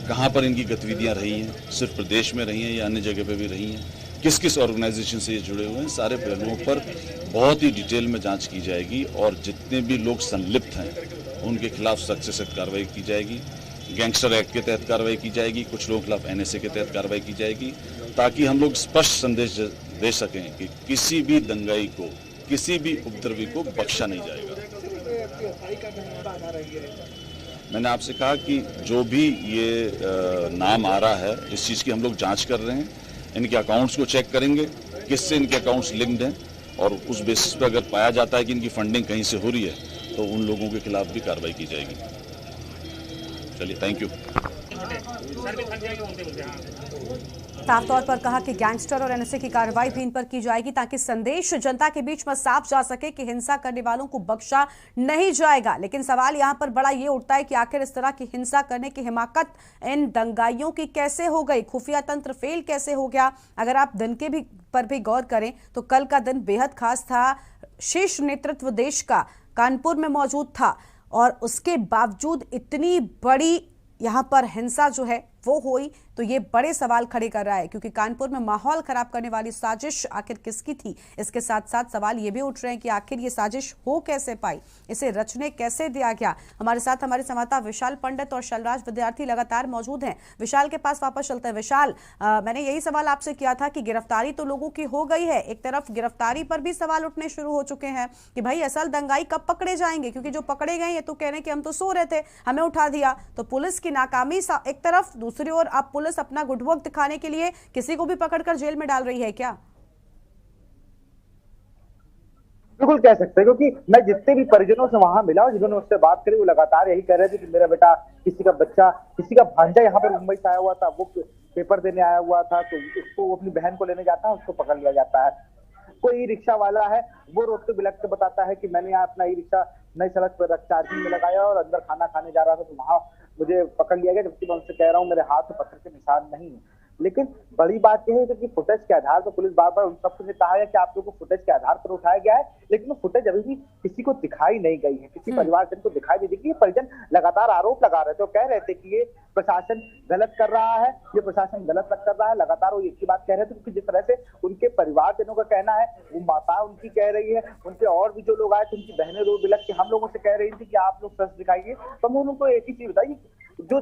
कहाँ पर इनकी गतिविधियाँ रही हैं, सिर्फ प्रदेश में रही हैं या अन्य जगह पे भी रही हैं, किस किस ऑर्गेनाइजेशन से ये जुड़े हुए हैं, सारे पहलुओं पर बहुत ही डिटेल में जांच की जाएगी और जितने भी लोग संलिप्त हैं उनके खिलाफ सख्त से सख्त कार्रवाई की जाएगी। गैंगस्टर एक्ट के तहत कार्रवाई की जाएगी, कुछ लोगों के खिलाफ NSA के तहत कार्रवाई की जाएगी, ताकि हम लोग स्पष्ट संदेश दे सकें कि किसी भी दंगाई को, किसी भी उपद्रवी को बख्शा नहीं जाएगा। मैंने आपसे कहा कि जो भी ये नाम आ रहा है, इस चीज़ की हम लोग जांच कर रहे हैं, इनके अकाउंट्स को चेक करेंगे, किससे इनके अकाउंट्स लिंक्ड हैं और उस बेसिस पर अगर पाया जाता है कि इनकी फंडिंग कहीं से हो रही है तो उन लोगों के खिलाफ भी कार्रवाई की जाएगी। चलिए, थैंक यू। साफ तौर पर कहा कि गैंगस्टर और एनएसए की कार्रवाई भी इन पर की जाएगी ताकि संदेश जनता के बीच में साफ जा सके कि हिंसा करने वालों को बख्शा नहीं जाएगा। लेकिन सवाल यहां पर बड़ा ये उठता है कि आखिर इस तरह की हिंसा करने की हिमाकत इन दंगाइयों की कैसे हो गई, खुफिया तंत्र फेल कैसे हो गया। अगर आप दिन के पर भी गौर करें तो कल का दिन बेहद खास था। शीर्ष नेतृत्व देश का कानपुर में मौजूद था और उसके बावजूद इतनी बड़ी यहां पर हिंसा जो है वो हुई, तो ये बड़े सवाल खड़े कर रहा है क्योंकि कानपुर में माहौल खराब करने वाली साजिश आखिर किसकी थी। इसके साथ साथ सवाल ये भी उठ रहे हैं कि आखिर ये साजिश हो कैसे पाई, इसे रचने कैसे दिया गया। हमारे साथ हमारे संवाददाता विशाल पंडित और शैलराज विद्यार्थी लगातार मौजूद हैं। विशाल के पास वापस चलते हैं। विशाल, मैंने यही सवाल आपसे किया था कि गिरफ्तारी तो लोगों की हो गई है, एक तरफ गिरफ्तारी पर भी सवाल उठने शुरू हो चुके हैं कि भाई असल दंगाई कब पकड़े जाएंगे, क्योंकि जो पकड़े गए ये तो कह रहे हैं कि हम तो सो रहे थे, हमें उठा दिया। तो पुलिस की नाकामी एक तरफ, दूसरी ओर अब पुलिस अपना गुडवर्क दिखाने के लिए किसी को भी पकड़कर जेल में डाल रही है क्या? बिल्कुल कह सकते हैं, क्योंकि मैं जितने भी परिजनों से वहां मिला, जिन्होंने उससे बात करी, वो लगातार यही कह रहे थे कि मेरा बेटा, किसी का बच्चा, किसी का भांजा यहाँ पर मुंबई से आया हुआ था, वो पेपर देने आया हुआ था, तो उसको अपनी बहन को लेने जाता है, उसको पकड़ लिया जाता है। कोई ई रिक्शा वाला है, वो रोड पे बिलख के बताता है कि मैंने यहाँ अपना ई रिक्शा नई सड़क पर चार्जिंग में लगाया और अंदर खाना खाने जा रहा था, तो वहां मुझे पकड़ लिया गया, जबकि मैं उनसे कह रहा हूँ मेरे हाथ में पत्थर के निशान नहीं है। लेकिन बड़ी बात यह है कि फुटेज के आधार पर पुलिस बार बार उन सबको ने कहा है कि आप लोगों को फुटेज के आधार पर उठाया गया है, लेकिन वो फुटेज अभी भी किसी को दिखाई नहीं गई है, किसी परिवारजन को दिखाई नहीं दी। परिजन लगातार आरोप लगा रहे थे, वो कह रहे थे कि ये प्रशासन गलत कर रहा है, ये प्रशासन गलत कर रहा है। लगातार वो एक ही बात कह रहे थे, क्योंकि जिस तरह से उनके परिवारजनों का कहना है, वो माता उनकी कह रही है, उनके और भी जो लोग आए थे उनकी बहनें रो बिलख के हम लोगों से कह रही थी कि आप लोग सच दिखाइए। तो हम उनको एक ही चीज बताइए, जो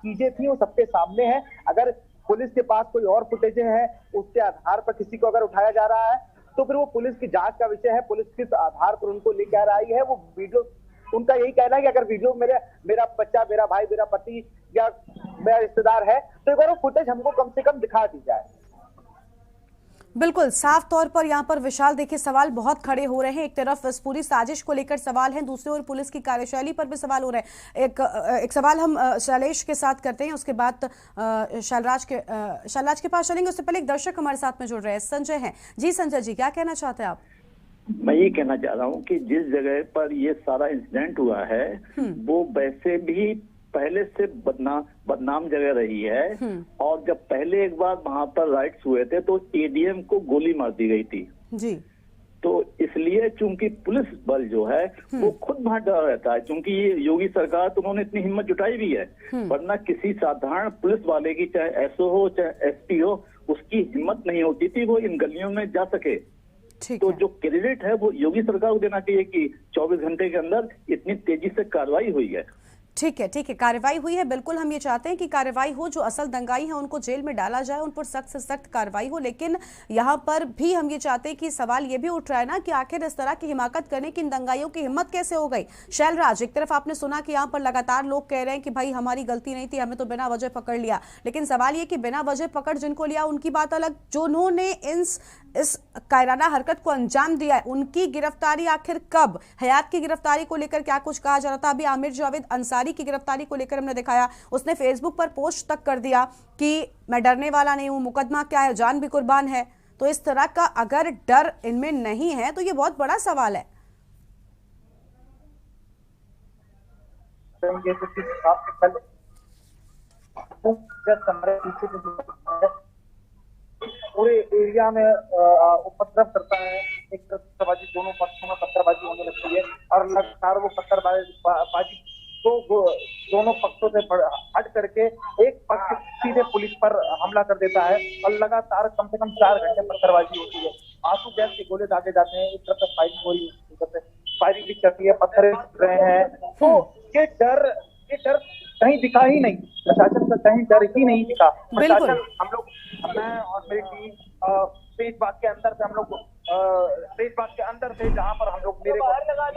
चीजें थी वो सबके सामने है। अगर पुलिस के पास कोई और फुटेजें हैं, उसके आधार पर किसी को अगर उठाया जा रहा है, तो फिर वो पुलिस की जांच का विषय है। पुलिस किस आधार पर उनको लेके आ रही है, वो वीडियो, उनका यही कहना है कि अगर वीडियो मेरा बच्चा, मेरा भाई, मेरा पति या मेरा रिश्तेदार है, तो एक बार वो फुटेज हमको कम से कम दिखा दी जाए। बिल्कुल साफ तौर पर यहाँ पर विशाल देखिए सवाल बहुत खड़े हो रहे हैं। एक तरफ इस पूरी साजिश को लेकर सवाल है, दूसरी ओर पुलिस की कार्यशैली पर भी सवाल हो रहे हैं। एक सवाल हम शैलेश के साथ करते हैं, उसके बाद शैलराज के पास चलेंगे। उससे पहले एक दर्शक हमारे साथ में जुड़ रहे हैं, संजय हैं। जी संजय जी, क्या कहना चाहते हैं आप? मैं ये कहना चाह रहा हूँ कि जिस जगह पर ये सारा इंसिडेंट हुआ है वो वैसे भी पहले से बदनाम जगह रही है, और जब पहले एक बार वहां पर राइट्स हुए थे तो एडीएम को गोली मार दी गई थी जी। तो इसलिए चूंकि पुलिस बल जो है वो खुद वहां डरा रहता है, क्योंकि ये योगी सरकार तो उन्होंने इतनी हिम्मत जुटाई भी है, वरना किसी साधारण पुलिस वाले की, चाहे एसओ हो चाहे एसपी हो, उसकी हिम्मत नहीं होती थी वो इन गलियों में जा सके। तो जो क्रेडिट है वो योगी सरकार को देना चाहिए कि 24 घंटे के अंदर इतनी तेजी से कार्रवाई हुई है। ठीक है कार्रवाई हुई है। बिल्कुल हम ये चाहते हैं कि कार्रवाई हो, जो असल दंगाई है उनको जेल में डाला जाए, उन पर सख्त से सख्त कार्रवाई हो। लेकिन यहाँ पर भी हम ये चाहते हैं कि सवाल ये भी उठ रहा है ना कि आखिर इस तरह की हिमाकत करने की इन दंगाइयों की हिम्मत कैसे हो गई। शैलराज, एक तरफ आपने सुना कि यहाँ पर लगातार लोग कह रहे हैं कि भाई हमारी गलती नहीं थी, हमें तो बिना वजह पकड़ लिया, लेकिन सवाल ये कि बिना वजह पकड़ जिनको लिया उनकी बात अलग, जो उन्होंने इस कायराना हरकत को अंजाम दिया है उनकी गिरफ्तारी आखिर कब? हयात की गिरफ्तारी को लेकर क्या कुछ कहा जा रहा था? अभी आमिर जावेद अंसारी की गिरफ्तारी को लेकर हमने दिखाया, उसने फेसबुक पर पोस्ट तक कर दिया कि मैं डरने वाला नहीं हूं, मुकदमा क्या है, जान भी कुर्बान है। तो इस तरह का अगर डर इनमें नहीं है तो ये बहुत बड़ा सवाल है। पूरे एरिया में उपद्रव करता है, एक पत्थरबाजी, दोनों पक्षों में पत्थरबाजी होने लगती है और लगातार वो पत्थरबाजी दोनों पक्षों से हट करके एक पक्ष सीधे पुलिस पर हमला कर देता है और लगातार कम से कम 4 घंटे पत्थरबाजी होती है। आंसू गैस के गोले दागे जाते हैं, एक तरफ से फायरिंग हो रही है, एक तरफ से फायरिंग भी चलती है, पत्थर भी रहे हैं। तो ये डर कहीं दिखा ही नहीं, प्रशासन का कहीं डर ही नहीं दिखा। प्रशासन, हम लोग, मैं और मेरी टीम तेजबाग के अंदर से, हम लोग तेजबाग के अंदर से जहाँ पर हम लोग, मुझे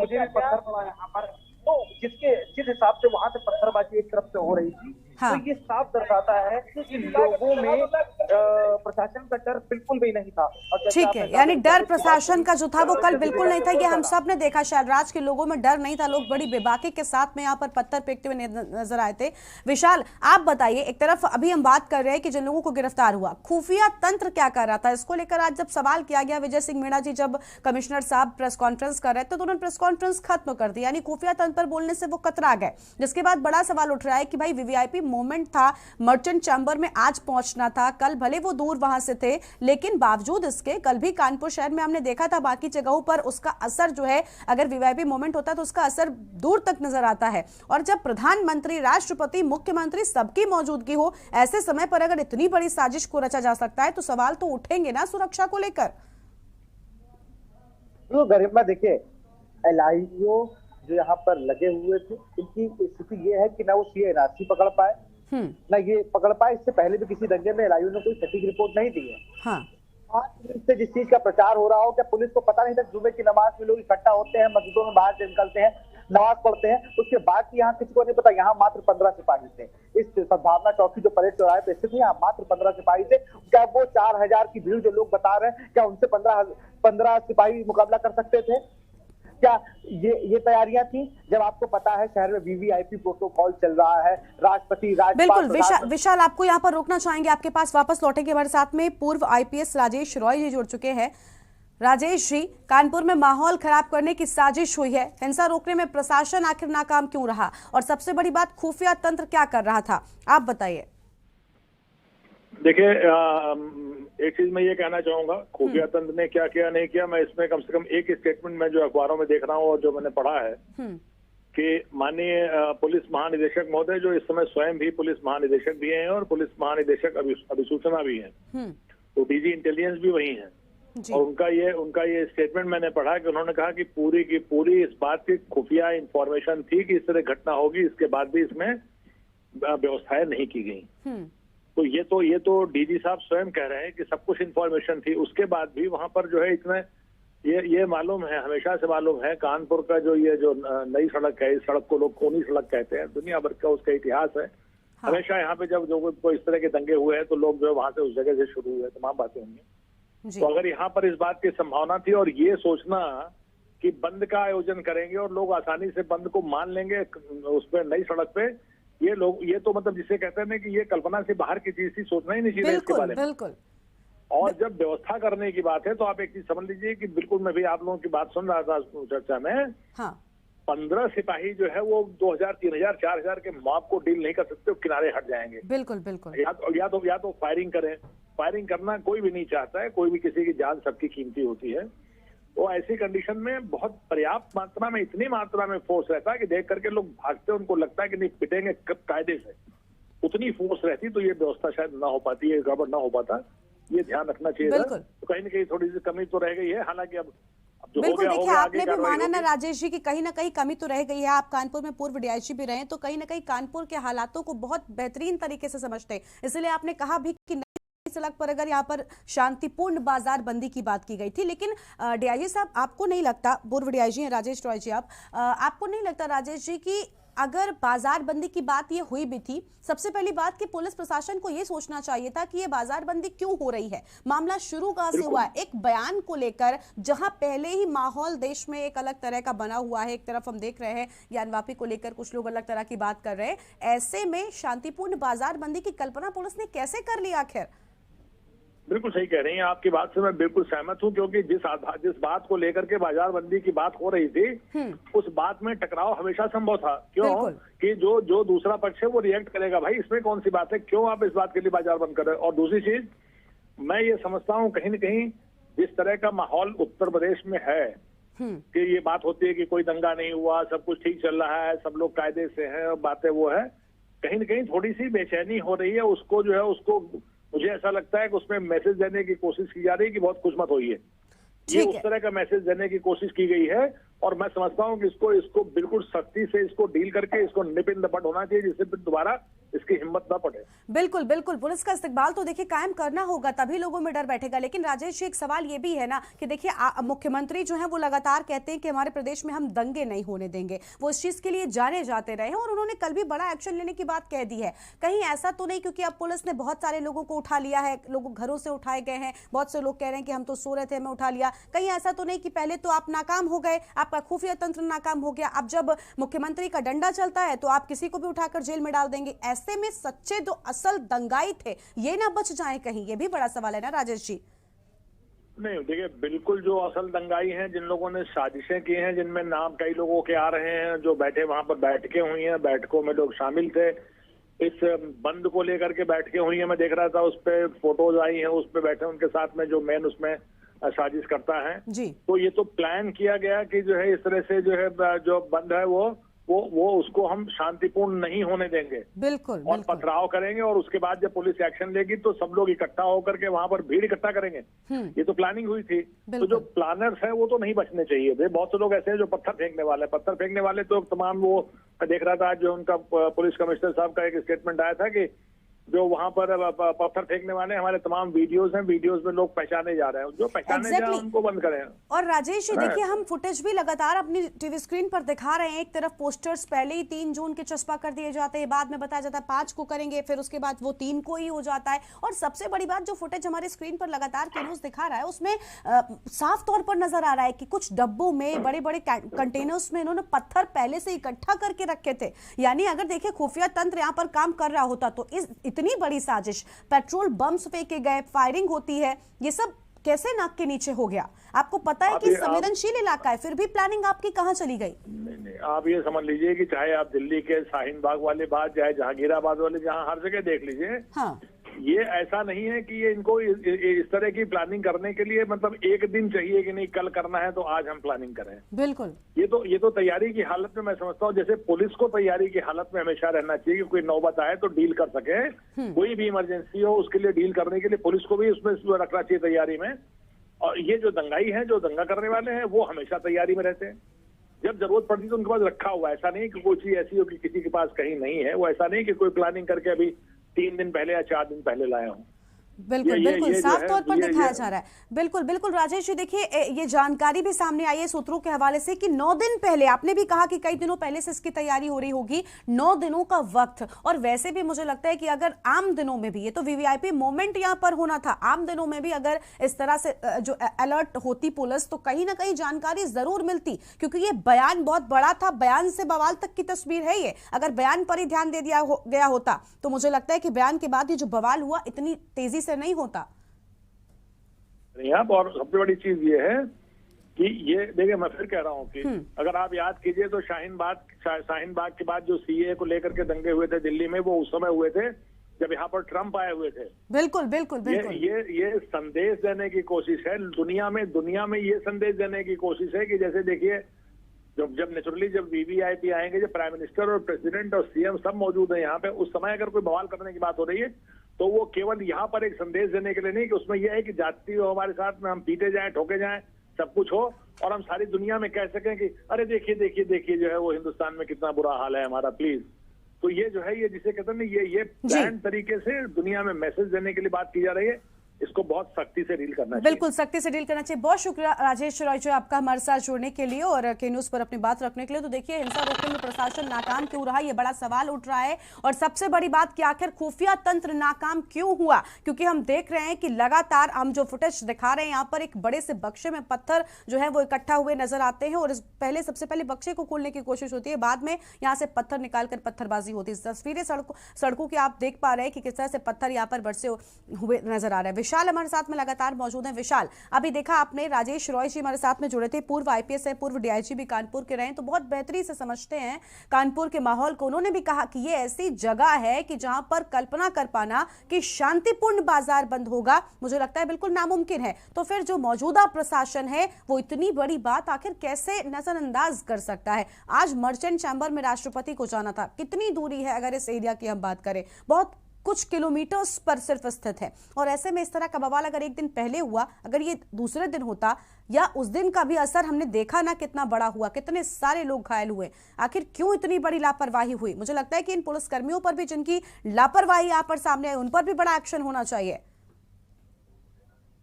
भी पत्थर पड़ा यहाँ पर, तो जिस हिसाब से वहां से पत्थरबाजी एक तरफ से हो रही थी, तो ये साफ दर्शाता है कि लोगों में प्रशासन का डर बिल्कुल भी नहीं था। ठीक है, यानी डर प्रशासन का जो था वो कल बिल्कुल नहीं था, ये हम सब ने देखा। शहरराज के लोगों में डर नहीं था, लोग बड़ी बेबाकी के साथ में यहाँ पर पत्थर फेंकते हुए नजर आए थे। विशाल, आप बताइए, एक तरफ अभी हम बात कर रहे हैं कि जिन लोगों को गिरफ्तार हुआ, खुफिया तंत्र क्या कर रहा था, इसको लेकर आज जब सवाल किया गया, विजय सिंह मीणा जी जब कमिश्नर साहब प्रेस कॉन्फ्रेंस कर रहे थे तो उन्होंने प्रेस कॉन्फ्रेंस खत्म कर दी, यानी खुफिया तंत्र पर बोलने से वो कतरा गए। जिसके बाद बड़ा सवाल उठ रहा है कि भाई वीवीआईपी मोमेंट था, मर्चेंट चैम्बर में आज पहुंचना था, कल भले वो दूर वहां से थे लेकिन बावजूद इसके कल भी कानपुर शहर में हमने देखा था, बाकी जगहों पर उसका असर जो है, अगर वीवीआईपी मोमेंट होता तो उसका असर दूर तक नजर आता है। और जब प्रधानमंत्री, राष्ट्रपति, मुख्यमंत्री सबकी मौजूदगी हो, ऐसे समय पर अगर इतनी बड़ी साजिश को रचा जा सकता है तो सवाल तो उठेंगे ना सुरक्षा को लेकर। तो गरिमा देखिए, एलआईओ जो यहाँ पर लगे हुए थे, इनकी स्थिति ये है कि ना वो सीए एनआरसी पकड़ पाए ना ये पकड़ पाए। इससे पहले भी किसी दंगे में एलआईओ ने कोई सटीक रिपोर्ट नहीं दी है। हाँ। आज से जिस चीज का प्रचार हो रहा हो, क्या पुलिस को पता नहीं था जुमे की नमाज में लोग इकट्ठा होते हैं, मस्जिदों में बाहर से निकलते हैं, नमाज पढ़ते हैं, उसके बाद यहाँ किसी को नहीं पता। यहाँ मात्र 15 सिपाही थे। इस सद्भावना चौकी जो परेड चौराहे पे स्थित है, यहाँ मात्र 15 सिपाही थे। क्या वो 4000 की भीड़ जो लोग बता रहे हैं, क्या उनसे 15 सिपाही मुकाबला कर सकते थे? क्या ये तैयारियां थी? जब आपको पता है शहर में वीवीआईपी प्रोटोकॉल चल रहा है, राष्ट्रपति, राज्यपाल। बिल्कुल विशाल, आपको यहाँ पर रोकना चाहेंगे, आपके पास वापस लौटेंगे। हमारे साथ में पूर्व आईपीएस राजेश रॉय जी जुड़ चुके हैं। राजेश जी, कानपुर में माहौल खराब करने की साजिश हुई है, हिंसा रोकने में प्रशासन आखिर नाकाम क्यों रहा, और सबसे बड़ी बात खुफिया तंत्र क्या कर रहा था, आप बताइए। देखिए, एक चीज मैं ये कहना चाहूंगा, खुफिया तंत्र ने क्या किया नहीं किया, मैं इसमें कम से कम एक स्टेटमेंट में जो अखबारों में देख रहा हूँ और जो मैंने पढ़ा है कि माननीय पुलिस महानिदेशक महोदय, जो इस समय स्वयं भी पुलिस महानिदेशक भी हैं और पुलिस महानिदेशक अभिसूचना भी हैं, तो डीजी इंटेलिजेंस भी वही हैं, और उनका ये स्टेटमेंट मैंने पढ़ा कि उन्होंने कहा कि पूरी की पूरी इस बात की खुफिया इंफॉर्मेशन थी कि इस तरह घटना होगी, इसके बाद भी इसमें व्यवस्थाएं नहीं की गई। तो ये तो डीजी साहब स्वयं कह रहे हैं कि सब कुछ इंफॉर्मेशन थी, उसके बाद भी वहां पर जो है इसमें ये मालूम है, हमेशा से मालूम है, कानपुर का जो ये जो नई सड़क है, इस सड़क को लोग खूनी सड़क कहते हैं, दुनिया भर का उसका इतिहास है। हाँ। हमेशा यहाँ पे जब जो कोई इस तरह के दंगे हुए हैं तो लोग जो है वहां से उस जगह से शुरू हुए, तमाम बातें होंगी। तो अगर यहाँ पर इस बात की संभावना थी और ये सोचना कि बंद का आयोजन करेंगे और लोग आसानी से बंद को मान लेंगे उस पर नई सड़क पे, ये तो मतलब जिसे कहते हैं कि ये कल्पना से बाहर की चीज थी, सोचना ही नहीं चाहिए इसके बारे में। बिल्कुल। और जब व्यवस्था करने की बात है तो आप एक चीज समझ लीजिए कि बिल्कुल मैं भी आप लोगों की बात सुन रहा था चर्चा में। हाँ। 15 सिपाही जो है वो 2000, 3000, 4000 के मॉब को डील नहीं कर सकते, किनारे हट जाएंगे। बिल्कुल बिल्कुल। या तो फायरिंग करें, फायरिंग करना कोई भी नहीं चाहता है, कोई भी किसी की जान सबकी कीमती होती है। तो ऐसी कंडीशन में बहुत पर्याप्त मात्रा में, इतनी मात्रा में फोर्स रहता है कि देख करके लोग भागते हैं, उनको लगता है कि नहीं पिटेंगे कायदे से, उतनी फोर्स रहती तो ये व्यवस्था शायद ना हो पाती, ये गड़बड़ ना हो पाता, ये ध्यान रखना चाहिए था। तो कहीं ना कहीं थोड़ी सी कमी तो रह गई है, हालांकि अब जो बिल्कुल देखिए, आपने भी माना ना राजेश जी की कहीं ना कहीं कमी तो रह गई है। आप कानपुर में पूर्व डीआईजी भी रहे, तो कहीं ना कहीं कानपुर के हालातों को बहुत बेहतरीन तरीके से समझते हैं, इसलिए आपने कहा भी कि सड़क पर अगर यहाँ पर शांतिपूर्ण बाजार बंदी की बात की गई थी। लेकिन डीआईजी साहब, आपको नहीं लगता, पूर्व डीआईजी हैं राजेश रॉय जी, आपको नहीं लगता राजेश जी कि अगर बाजार बंदी की बात ये हुई भी थी, सबसे पहली बात कि पुलिस प्रशासन को ये सोचना चाहिए था कि ये बाजार बंदी क्यों हो रही है, मामला शुरू कहां से हुआ है, एक बयान को लेकर, जहां पहले ही माहौल देश में एक अलग तरह का बना हुआ है। एक तरफ हम देख रहे हैं यानवापी को लेकर कुछ लोग अलग तरह की बात कर रहे हैं, ऐसे में शांतिपूर्ण बाजार बंदी की कल्पना पुलिस ने कैसे कर ली आखिर? बिल्कुल सही कह रही हैं, आपकी बात से मैं बिल्कुल सहमत हूं, क्योंकि जिस बात को लेकर के बाजार बंदी की बात हो रही थी, उस बात में टकराव हमेशा संभव था। क्यों कि जो दूसरा पक्ष है वो रिएक्ट करेगा, भाई इसमें कौन सी बात है, क्यों आप इस बात के लिए बाजार बंद कर रहे हैं। और दूसरी चीज, मैं ये समझता हूँ कहीं न कहीं जिस तरह का माहौल उत्तर प्रदेश में है कि ये बात होती है कि कोई दंगा नहीं हुआ, सब कुछ ठीक चल रहा है, सब लोग कायदे से हैं, और बातें वो है, कहीं न कहीं थोड़ी सी बेचैनी हो रही है। उसको जो है उसको मुझे ऐसा लगता है कि उसमें मैसेज देने की कोशिश की जा रही है कि बहुत खुश मत होइए, ये उस तरह का मैसेज देने की कोशिश की गई है। और मैं समझता हूं कि इसको बिल्कुल सख्ती से इसको डील करके इसको निप इन द बड होना चाहिए, जिससे फिर दोबारा इसकी हिम्मत ना पड़े। बिल्कुल बिल्कुल, पुलिस का इस्तेमाल तो देखिए कायम करना होगा, तभी लोगों में डर बैठेगा। लेकिन राजेश जी, एक सवाल ये भी है ना कि देखिए मुख्यमंत्री जो है वो लगातार कहते हैं कि हमारे प्रदेश में हम दंगे नहीं होने देंगे, वो इस चीज के लिए जाने जाते रहे हैं और उन्होंने कल भी बड़ा एक्शन लेने की बात कह दी है। कहीं ऐसा तो नहीं, क्योंकि अब पुलिस ने बहुत सारे लोगों को उठा लिया है, लोग घरों से उठाए गए हैं, बहुत से लोग कह रहे हैं कि हम तो सो रहे थे हमें उठा लिया, कहीं ऐसा तो नहीं कि पहले तो आप नाकाम हो गए, आपका खुफिया तंत्र नाकाम हो गया, अब जब मुख्यमंत्री का डंडा चलता है तो आप किसी को भी उठाकर जेल में डाल देंगे? ऐसे में सच्चे जो असल दंगाई थे ये ना बच जाए कहीं, ये भी बड़ा सवाल है ना राजेश जी। नहीं देखिए, बिल्कुल जो असल दंगाई हैं, जिन लोगों ने साजिशें की हैं, जिनमें नाम कई लोगों के आ रहे हैं, जो बैठे वहां पर बैठकें हुई हैं, बैठकों में लोग शामिल थे, इस बंद को लेकर के बैठकें हुई हैं, मैं देख रहा था उस पर फोटोज आई हैं, उस पर बैठे उनके साथ में जो मेन उसमें साजिश करता है जी। तो ये तो प्लान किया गया कि जो है इस तरह से जो है जो बंद है वो उसको हम शांतिपूर्ण नहीं होने देंगे, बिल्कुल और पथराव करेंगे, और उसके बाद जब पुलिस एक्शन लेगी तो सब लोग इकट्ठा होकर के वहां पर भीड़ इकट्ठा करेंगे। ये तो प्लानिंग हुई थी। तो जो प्लानर्स हैं वो तो नहीं बचने चाहिए थे। बहुत से लोग ऐसे हैं जो पत्थर फेंकने वाले तो तमाम, वो मैं देख रहा था जो उनका पुलिस कमिश्नर साहब का एक स्टेटमेंट आया था कि जो वहां पर पत्थर फेंकने वाले हमारे तमाम वीडियोस हैं, वीडियोस में लोग पहचाने जा रहे हैं, जो पहचाने जा रहे हैं उनको बंद करें। और राजेश जी देखिए, हम फुटेज भी लगातार अपनी टीवी स्क्रीन पर दिखा रहे हैं। एक तरफ पोस्टर्स पहले ही 3 जून के चस्पा कर दिए जाते हैं, बाद में बताया जाता है 5 को करेंगे, फिर उसके बाद वो 3 को ही हो जाता है। और सबसे बड़ी बात, जो फुटेज हमारे स्क्रीन पर लगातार के न्यूज दिखा रहा है उसमें साफ तौर पर नजर आ रहा है कि कुछ डब्बों में, बड़े बड़े कंटेनर्स में इन्होंने पत्थर पहले से इकट्ठा करके रखे थे। यानी अगर देखिए खुफिया तंत्र यहाँ पर काम कर रहा होता तो इतनी बड़ी साजिश, पेट्रोल बम्स फेंके गए, फायरिंग होती है, ये सब कैसे नाक के नीचे हो गया? आपको पता है कि संवेदनशील इलाका है, फिर भी प्लानिंग आपकी कहां चली गई? नहीं, आप ये समझ लीजिए कि चाहे आप दिल्ली के शाहीन बाग वाले बात, चाहे जहांगीराबाद वाले, जहां हर जगह देख लीजिए, हाँ। ये ऐसा नहीं है कि ये इनको इस तरह की प्लानिंग करने के लिए मतलब एक दिन चाहिए कि नहीं कल करना है तो आज हम प्लानिंग करें। बिल्कुल, ये तो तैयारी की हालत में मैं समझता हूँ, जैसे पुलिस को तैयारी की हालत में हमेशा रहना चाहिए कि कोई नौबत आए तो डील कर सके, कोई भी इमरजेंसी हो उसके लिए डील करने के लिए पुलिस को भी उसमें रखना चाहिए तैयारी में। और ये जो दंगाई है, जो दंगा करने वाले हैं, वो हमेशा तैयारी में रहते हैं, जब जरूरत पड़ती तो उनके पास रखा हुआ है। ऐसा नहीं कि कोई चीज ऐसी हो कि किसी के पास कहीं नहीं है, वो ऐसा नहीं कि कोई प्लानिंग करके अभी 3 दिन पहले या 4 दिन पहले लाया हूँ। बिल्कुल बिल्कुल साफ तौर पर दिखाया जा रहा है। बिल्कुल बिल्कुल राजेश जी, देखिए ये जानकारी भी सामने आई है सूत्रों के हवाले से कि 9 दिन पहले, आपने भी कहा कि कई दिनों पहले से इसकी तैयारी हो रही होगी, 9 दिनों का वक्त। और वैसे भी मुझे लगता है कि अगर आम दिनों में भी, ये तो वीवीआईपी मोमेंट यहाँ पर होना था, आम दिनों में भी अगर इस तरह से जो अलर्ट होती पुलिस तो कहीं ना कहीं जानकारी जरूर मिलती, क्योंकि ये बयान बहुत बड़ा था, बयान से बवाल तक की तस्वीर है ये। अगर बयान पर ही ध्यान दे दिया गया होता तो मुझे लगता है कि बयान के बाद ये जो बवाल हुआ इतनी तेजी से नहीं होता। और सबसे बड़ी चीज ये है कि ये देखिए, मैं फिर कह रहा हूँ कि अगर आप याद कीजिए तो शाहीन बाग के बाद जो सीए को लेकर के दंगे हुए थे दिल्ली में, वो उस समय हुए थे जब यहाँ पर ट्रंप आए हुए थे। बिल्कुल बिल्कुल बिल्कुल। ये संदेश देने की कोशिश है दुनिया में ये संदेश देने की कोशिश है कि जैसे देखिए, जब नेचुरली जब वीवीआईपी आएंगे, जब प्राइम मिनिस्टर और प्रेसिडेंट और सीएम सब मौजूद है यहाँ पे, उस समय अगर कोई बवाल करने की बात हो रही है तो वो केवल यहाँ पर एक संदेश देने के लिए नहीं कि उसमें यह है कि जाति हो हमारे साथ में, हम पीटे जाएं, ठोके जाएं, सब कुछ हो, और हम सारी दुनिया में कह सकें कि अरे देखिए देखिए देखिए जो है वो हिंदुस्तान में कितना बुरा हाल है हमारा, प्लीज। तो ये जो है, ये जिसे कहते हैं ये प्लान तरीके से दुनिया में मैसेज देने के लिए बात की जा रही है। इसको बहुत सख्ती से डील करना चाहिए। बिल्कुल सख्ती से डील करना चाहिए। बहुत शुक्रिया राजेश रॉय जो आपका हमारे साथ जुड़ने के लिए और के न्यूज पर अपनी बात रखने के लिए। तो देखिए, हिंसा रोकने में प्रशासन नाकाम क्यों रहा, ये बड़ा सवाल उठ रहा है। और सबसे बड़ी बात कि आखिर खुफिया तंत्र नाकाम क्यों हुआ, क्योंकि हम देख रहे हैं कि लगातार हम जो फुटेज दिखा रहे हैं यहाँ पर, एक बड़े से बक्से में पत्थर जो है वो इकट्ठा हुए नजर आते हैं और सबसे पहले बक्से को खोलने की कोशिश होती है, बाद में यहाँ से पत्थर निकालकर पत्थरबाजी होती है। तस्वीरें सड़कों की आप देख पा रहे हैं कि किस तरह से पत्थर यहाँ पर बरसे हुए नजर आ रहे हैं। विशाल हमारे साथ में लगातार मौजूद है। विशाल, अभी देखा आपने, राजेश रॉय जी हमारे साथ में जुड़े थे, पूर्व आईपीएस है, पूर्व डीआईजी भी कानपुर के रहे, तो बहुत बेहतरी से समझते हैं कानपुर के माहौल को। उन्होंने भी कहा कि ये ऐसी जगह है कि जहां पर कल्पना कर पाना कि शांतिपूर्ण बाजार बंद होगा, मुझे लगता है बिल्कुल नामुमकिन है। तो फिर जो मौजूदा प्रशासन है वो इतनी बड़ी बात आखिर कैसे नजरअंदाज कर सकता है? आज मर्चेंट चैम्बर में राष्ट्रपति को जाना था, कितनी दूरी है अगर इस एरिया की हम बात करें, बहुत कुछ किलोमीटर्स पर सिर्फ स्थित है। और ऐसे में इस तरह का बवाल अगर एक दिन पहले हुआ, अगर ये दूसरे दिन होता या उस दिन का भी असर हमने देखा ना कितना बड़ा हुआ, कितने सारे लोग घायल हुए, आखिर क्यों इतनी बड़ी लापरवाही हुई? मुझे लगता है कि इन पुलिसकर्मियों पर भी जिनकी लापरवाही यहाँ पर सामने आई, उन पर भी बड़ा एक्शन होना चाहिए।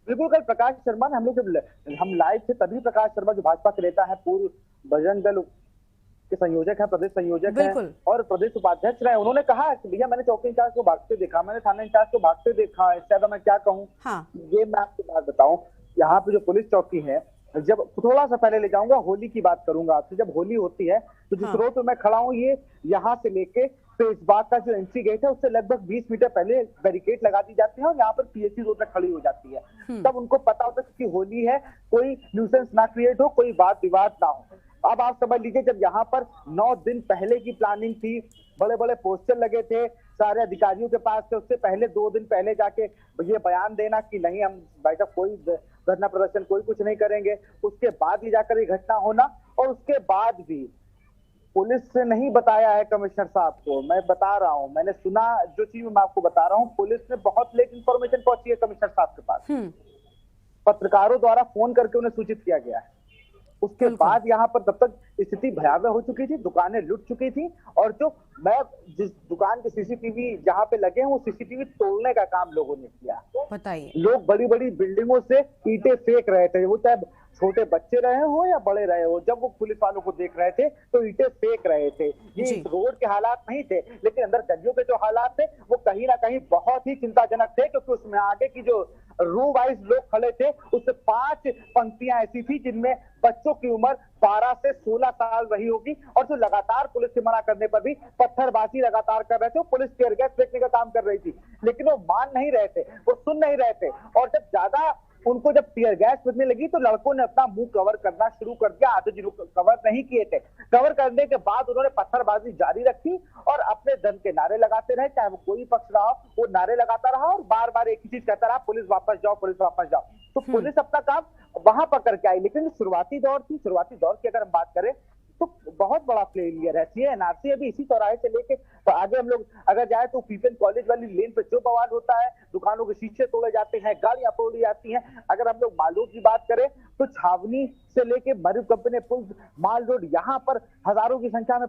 बिल्कुल, कल प्रकाश शर्मा ने हम लाइव थे, तभी प्रकाश शर्मा जो भाजपा के नेता है, पूर्व बजरंग दल के संयोजक है, प्रदेश संयोजक है और प्रदेश उपाध्यक्ष रहे, उन्होंने कहा कि भैया मैंने चौकी इंचार्ज को भागते देखा, मैंने थाना इंचार्ज को भागते देखा, इससे ज्यादा मैं क्या कहूँ। ये मैं आपको बात बताऊं, यहाँ पे जो पुलिस चौकी है, जब थोड़ा सा पहले ले जाऊंगा, होली की बात करूंगा आपसे। जब होली होती है तो जिस रोड पे मैं खड़ा हूँ, ये यहाँ से लेके पेशबाग का जो एंट्री गेट है उससे लगभग 20 मीटर पहले बैरिकेड लगा दी जाती है और यहाँ पर पीएससी रोड पे खड़ी हो जाती है। तब उनको पता होता है कि होली है, कोई न्यूसेंस ना क्रिएट हो, कोई वाद विवाद ना हो। अब आप समझ लीजिए, जब यहाँ पर 9 दिन पहले की प्लानिंग थी, बड़े बड़े पोस्टर लगे थे, सारे अधिकारियों के पास थे, उससे पहले 2 दिन पहले जाके ये बयान देना कि नहीं हम भाई साहब कोई धरना प्रदर्शन कोई कुछ नहीं करेंगे, उसके बाद ही जाकर ये घटना होना। और उसके बाद भी पुलिस से नहीं बताया है कमिश्नर साहब को, मैं बता रहा हूँ, मैंने सुना जो चीज मैं आपको बता रहा हूँ, पुलिस ने बहुत लेट इंफॉर्मेशन पहुंची है कमिश्नर साहब के पास, पत्रकारों द्वारा फोन करके उन्हें सूचित किया गया है। उसके बाद यहाँ पर तब तक स्थिति भयावह हो चुकी थी, दुकानें लुट चुकी थी और जो मैं जिस दुकान के सीसीटीवी जहाँ पे लगे हैं वो सीसीटीवी तोड़ने का काम लोगों ने किया। बताइए, लोग बड़ी बड़ी बिल्डिंगों से ईंटें फेंक रहे थे, वो चाहे छोटे बच्चे रहे हो या बड़े रहे हो, जब वो पुलिस वालों को देख रहे थे तो ईंटें फेंक रहे थे। ये रोड के हालात नहीं थे, लेकिन अंदर गलियों के जो हालात थे वो कहीं ना कहीं बहुत ही चिंताजनक थे, क्योंकि उसमें आगे की जो रो वाइज लोग खड़े थे उससे 5 पंक्तियां ऐसी थी जिनमें बच्चों की उम्र 12 से 16 साल रही होगी और जो लगातार पुलिस के मना करने पर भी पत्थरबाजी लगातार कर रहे थे। पुलिस टीयर गैस फेंकने का काम कर रही थी, लेकिन वो मान नहीं रहे थे, वो सुन नहीं रहे थे। और जब ज्यादा उनको जब टीयर गैस फेंकने लगी तो लड़कों ने अपना मुंह कवर करना शुरू कर दिया। आधे जिन्होंने कवर नहीं किए थे, कवर करने के बाद उन्होंने पत्थरबाजी जारी रखी और अपने दम के नारे लगाते रहे, चाहे वो कोई पक्ष रहा, वो नारे लगाता रहा और बार बार एक ही चीज कहता रहा, पुलिस वापस जाओ, पुलिस वापस जाओ। तो पुलिस अपना काम वहां पर करके आई, लेकिन शुरुआती दौर की अगर हम बात करें तो बहुत बड़ा फेलियर है। एनआरसी अभी इसी चौराहे से लेके तो आगे हम लोग अगर जाए तो पीपीएन कॉलेज वाली लेन पे जो बवाल होता है, दुकानों के शीशे तोड़े जाते हैं, गाड़ियां तोड़ी जाती हैं। अगर हम लोग मालूम की बात करें तो छावनी से लेके मरीब कंपनी पुल माल रोड, यहाँ पर हजारों की संख्या में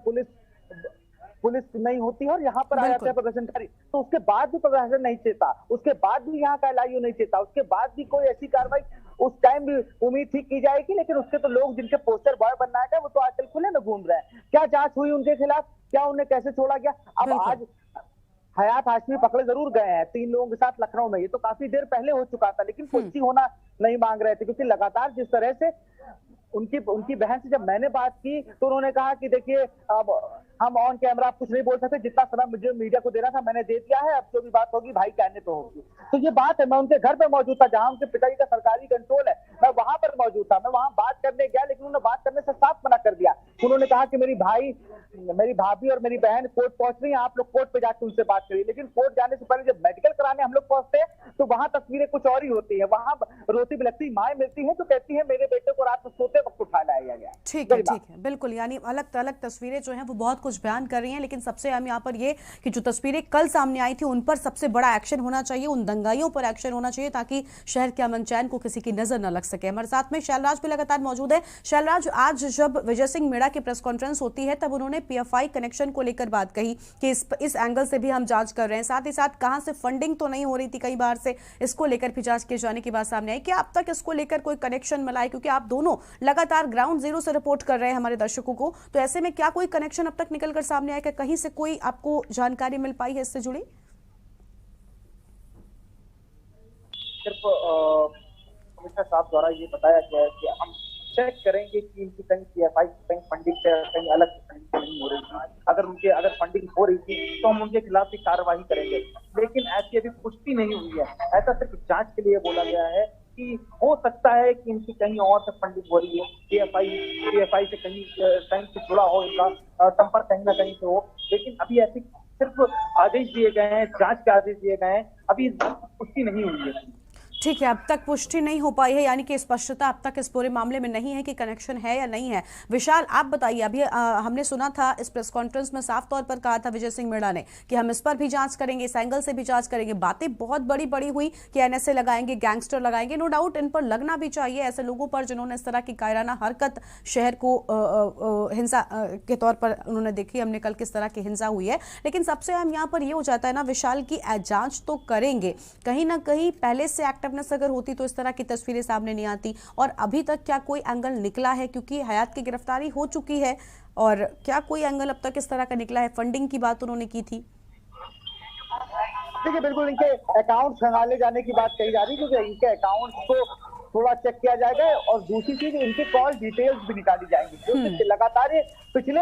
पुलिस नहीं होती है और यहाँ पर आ जाते हैं प्रदर्शनकारी। तो उसके बाद भी प्रदर्शन नहीं चेता, उसके बाद भी यहाँ का एलआईयू नहीं चेता, उसके बाद भी कोई ऐसी कार्रवाई उस टाइम भी उम्मीद थी की जाएगी, लेकिन उसके तो लोग जिनके पोस्टर बॉय बनना है वो तो आजकल खुले में घूम रहे हैं। क्या जांच हुई उनके खिलाफ? क्या उन्हें कैसे छोड़ा गया? अब आज हयात हाशमी पकड़े जरूर गए हैं 3 लोगों के साथ लखनऊ में, ये तो काफी देर पहले हो चुका था, लेकिन पुष्टि होना नहीं मांग रहे थे, क्योंकि लगातार जिस तरह से उनकी बहन से जब मैंने बात की तो उन्होंने कहा कि देखिए अब हम ऑन कैमरा आप कुछ नहीं बोल सकते, जितना समय मुझे मीडिया को देना था मैंने दे दिया है, अब जो भी बात होगी भाई कहने पे होगी। तो ये बात है, मैं उनके घर पे मौजूद था जहां उनके पिताजी का सरकारी कंट्रोल है, मैं वहां पर मौजूद था, मैं वहां बात करने गया, लेकिन उन्होंने बात करने से साफ मना कर दिया। उन्होंने कहा कि मेरी भाभी और मेरी बहन कोर्ट पहुंच रही है, आप लोग कोर्ट पे जाकर उनसे बात करिए। लेकिन कोर्ट जाने से पहले जब मेडिकल कराने हम लोग पहुंचते हैं तो वहां तस्वीरें कुछ और ही होती है, वहां रोती बिलखती माएं मिलती है तो कहती है मेरे बेटे को रात में सोते वक्त उठा लाया गया। ठीक है, बिल्कुल, यानी अलग अलग तस्वीरें जो हैं वो बहुत कुछ बयान कर रही हैं, लेकिन सबसे अहम यहाँ पर ये कि जो तस्वीरें कल सामने आई थी उन पर सबसे बड़ा एक्शन होना चाहिए, उन दंगाइयों पर एक्शन होना चाहिए ताकि शहर के अमन चैन को किसी की नजर न लग सके। हमारे साथ में शैलराज भी लगातार मौजूद है। शैलराज, आज जब विजय सिंह मेड़ा की प्रेस कॉन्फ्रेंस होती है तब उन्होंने पीएफआई कनेक्शन को लेकर बात कही कि इस एंगल से भी हम जांच कर रहे हैं, साथ ही साथ कहां से फंडिंग तो नहीं हो रही थी कई बार से, इसको लेकर भी जांच किए जाने की बात सामने आई। क्या अब तक इसको लेकर कोई कनेक्शन मिला है? क्योंकि आप दोनों लगातार ग्राउंड जीरो से रिपोर्ट कर रहे हैं हमारे दर्शकों को, तो ऐसे में क्या कोई कनेक्शन अब तक निकल कर सामने आया? कहीं से कोई आपको जानकारी मिल पाई है इससे जुड़ी? सिर्फ कमिश्नर साहब द्वारा ये बताया गया है कि हम चेक करेंगे कि इनकी कहीं पीएफआई कहीं फंडिंग से कहीं अलग नहीं हो रही थी, अगर फंडिंग हो रही थी तो हम उनके खिलाफ भी कार्रवाई करेंगे, लेकिन ऐसी अभी पुष्टि नहीं हुई है। ऐसा सिर्फ जांच के लिए बोला गया है कि हो सकता है कि इनकी कहीं और से फंडिंग हो रही है, पीएफआई से कहीं से जुड़ा हो, इनका संपर्क कहीं ना कहीं से हो, लेकिन अभी ऐसी सिर्फ आदेश दिए गए हैं, जांच के आदेश दिए गए हैं, अभी पुष्टि नहीं हुई है। ठीक है, अब तक पुष्टि नहीं हो पाई है, यानी कि स्पष्टता अब तक इस पूरे मामले में नहीं है कि कनेक्शन है या नहीं है। विशाल, आप बताइए, अभी हमने सुना था इस प्रेस कॉन्फ्रेंस में साफ तौर पर कहा था विजय सिंह मीणा ने कि हम इस पर भी जांच करेंगे, इस एंगल से भी जांच करेंगे। बातें बहुत बड़ी बड़ी हुई कि एनएसए लगाएंगे, गैंगस्टर लगाएंगे। नो डाउट इन पर लगना भी चाहिए, ऐसे लोगों पर जिन्होंने इस तरह की कायराना हरकत शहर को हिंसा के तौर पर उन्होंने देखी। हमने कल किस तरह की हिंसा हुई है, लेकिन सबसे अहम यहाँ पर यह हो जाता है ना विशाल की जांच तो करेंगे, कहीं ना कहीं पहले से एक्टिवनेस अगर होती तो इस तरह की तस्वीरें सामने नहीं आती। और अभी तक क्या कोई एंगल निकला है, क्योंकि हयात की गिरफ्तारी हो चुकी है, और क्या कोई एंगल अब तक इस तरह का निकला है? फंडिंग की बात उन्होंने की थी। देखिए, बिल्कुल इनके अकाउंट खंगाले जाने की बात कही जा रही है, क्योंकि इनके अकाउंट को थोड़ा चेक किया जाएगा, और दूसरी चीज इनके कॉल डिटेल्स भी निकाली जाएंगी, क्योंकि लगातार ये पिछले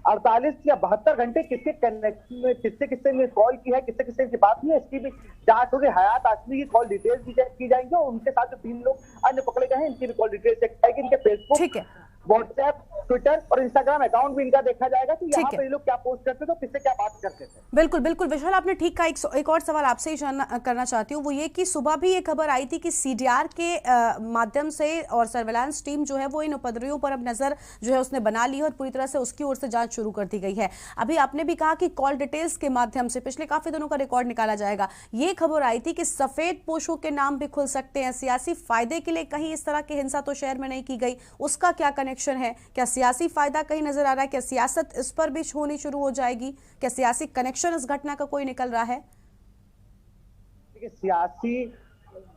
48 या 72 घंटे किसके कनेक्शन में किससे ने कॉल की है, किससे की बात हुई है, इसकी भी जांच होगी। हयात आजमी की कॉल डिटेल्स भी चेक की जाएंगी, और उनके साथ जो 3 लोग अन्य पकड़े गए हैं इनकी भी कॉल डिटेल्स चेक की जाएगी। इनके फेसबुक, व्हाट्सएप, ट्विटर और इंस्टाग्राम अकाउंट भी इनका देखा जाएगा कि यहाँ पे ये लोग क्या पोस्ट करते थे, तो किससे क्या बात करते थे। बिल्कुल बिल्कुल विशाल, आपने ठीक कहा। एक और सवाल आपसे ही करना चाहती हूँ, वो ये कि सुबह भी ये खबर आई थी कि सीडीआर के माध्यम से और सर्वेलांस टीम जो है वो इन उपद्रवियों पर अब नजर जो है उसने बना ली है, और पूरी तरह से उसकी ओर से जांच शुरू कर दी गई है। अभी आपने भी कहा कि कॉल डिटेल्स के माध्यम से पिछले काफी दिनों का रिकॉर्ड निकाला जाएगा। ये खबर आई थी कि सफेद पोशों के नाम भी खुल सकते हैं, सियासी फायदे के लिए कहीं इस तरह की हिंसा तो शहर में नहीं की गई, उसका क्या कनेक्शन है? क्या सियासी फायदा कहीं नजर आ रहा है? क्या सियासत इस पर भी होनी शुरू हो जाएगी? क्या सियासी कनेक्शन इस घटना का कोई निकल रहा है? देखिए, सियासी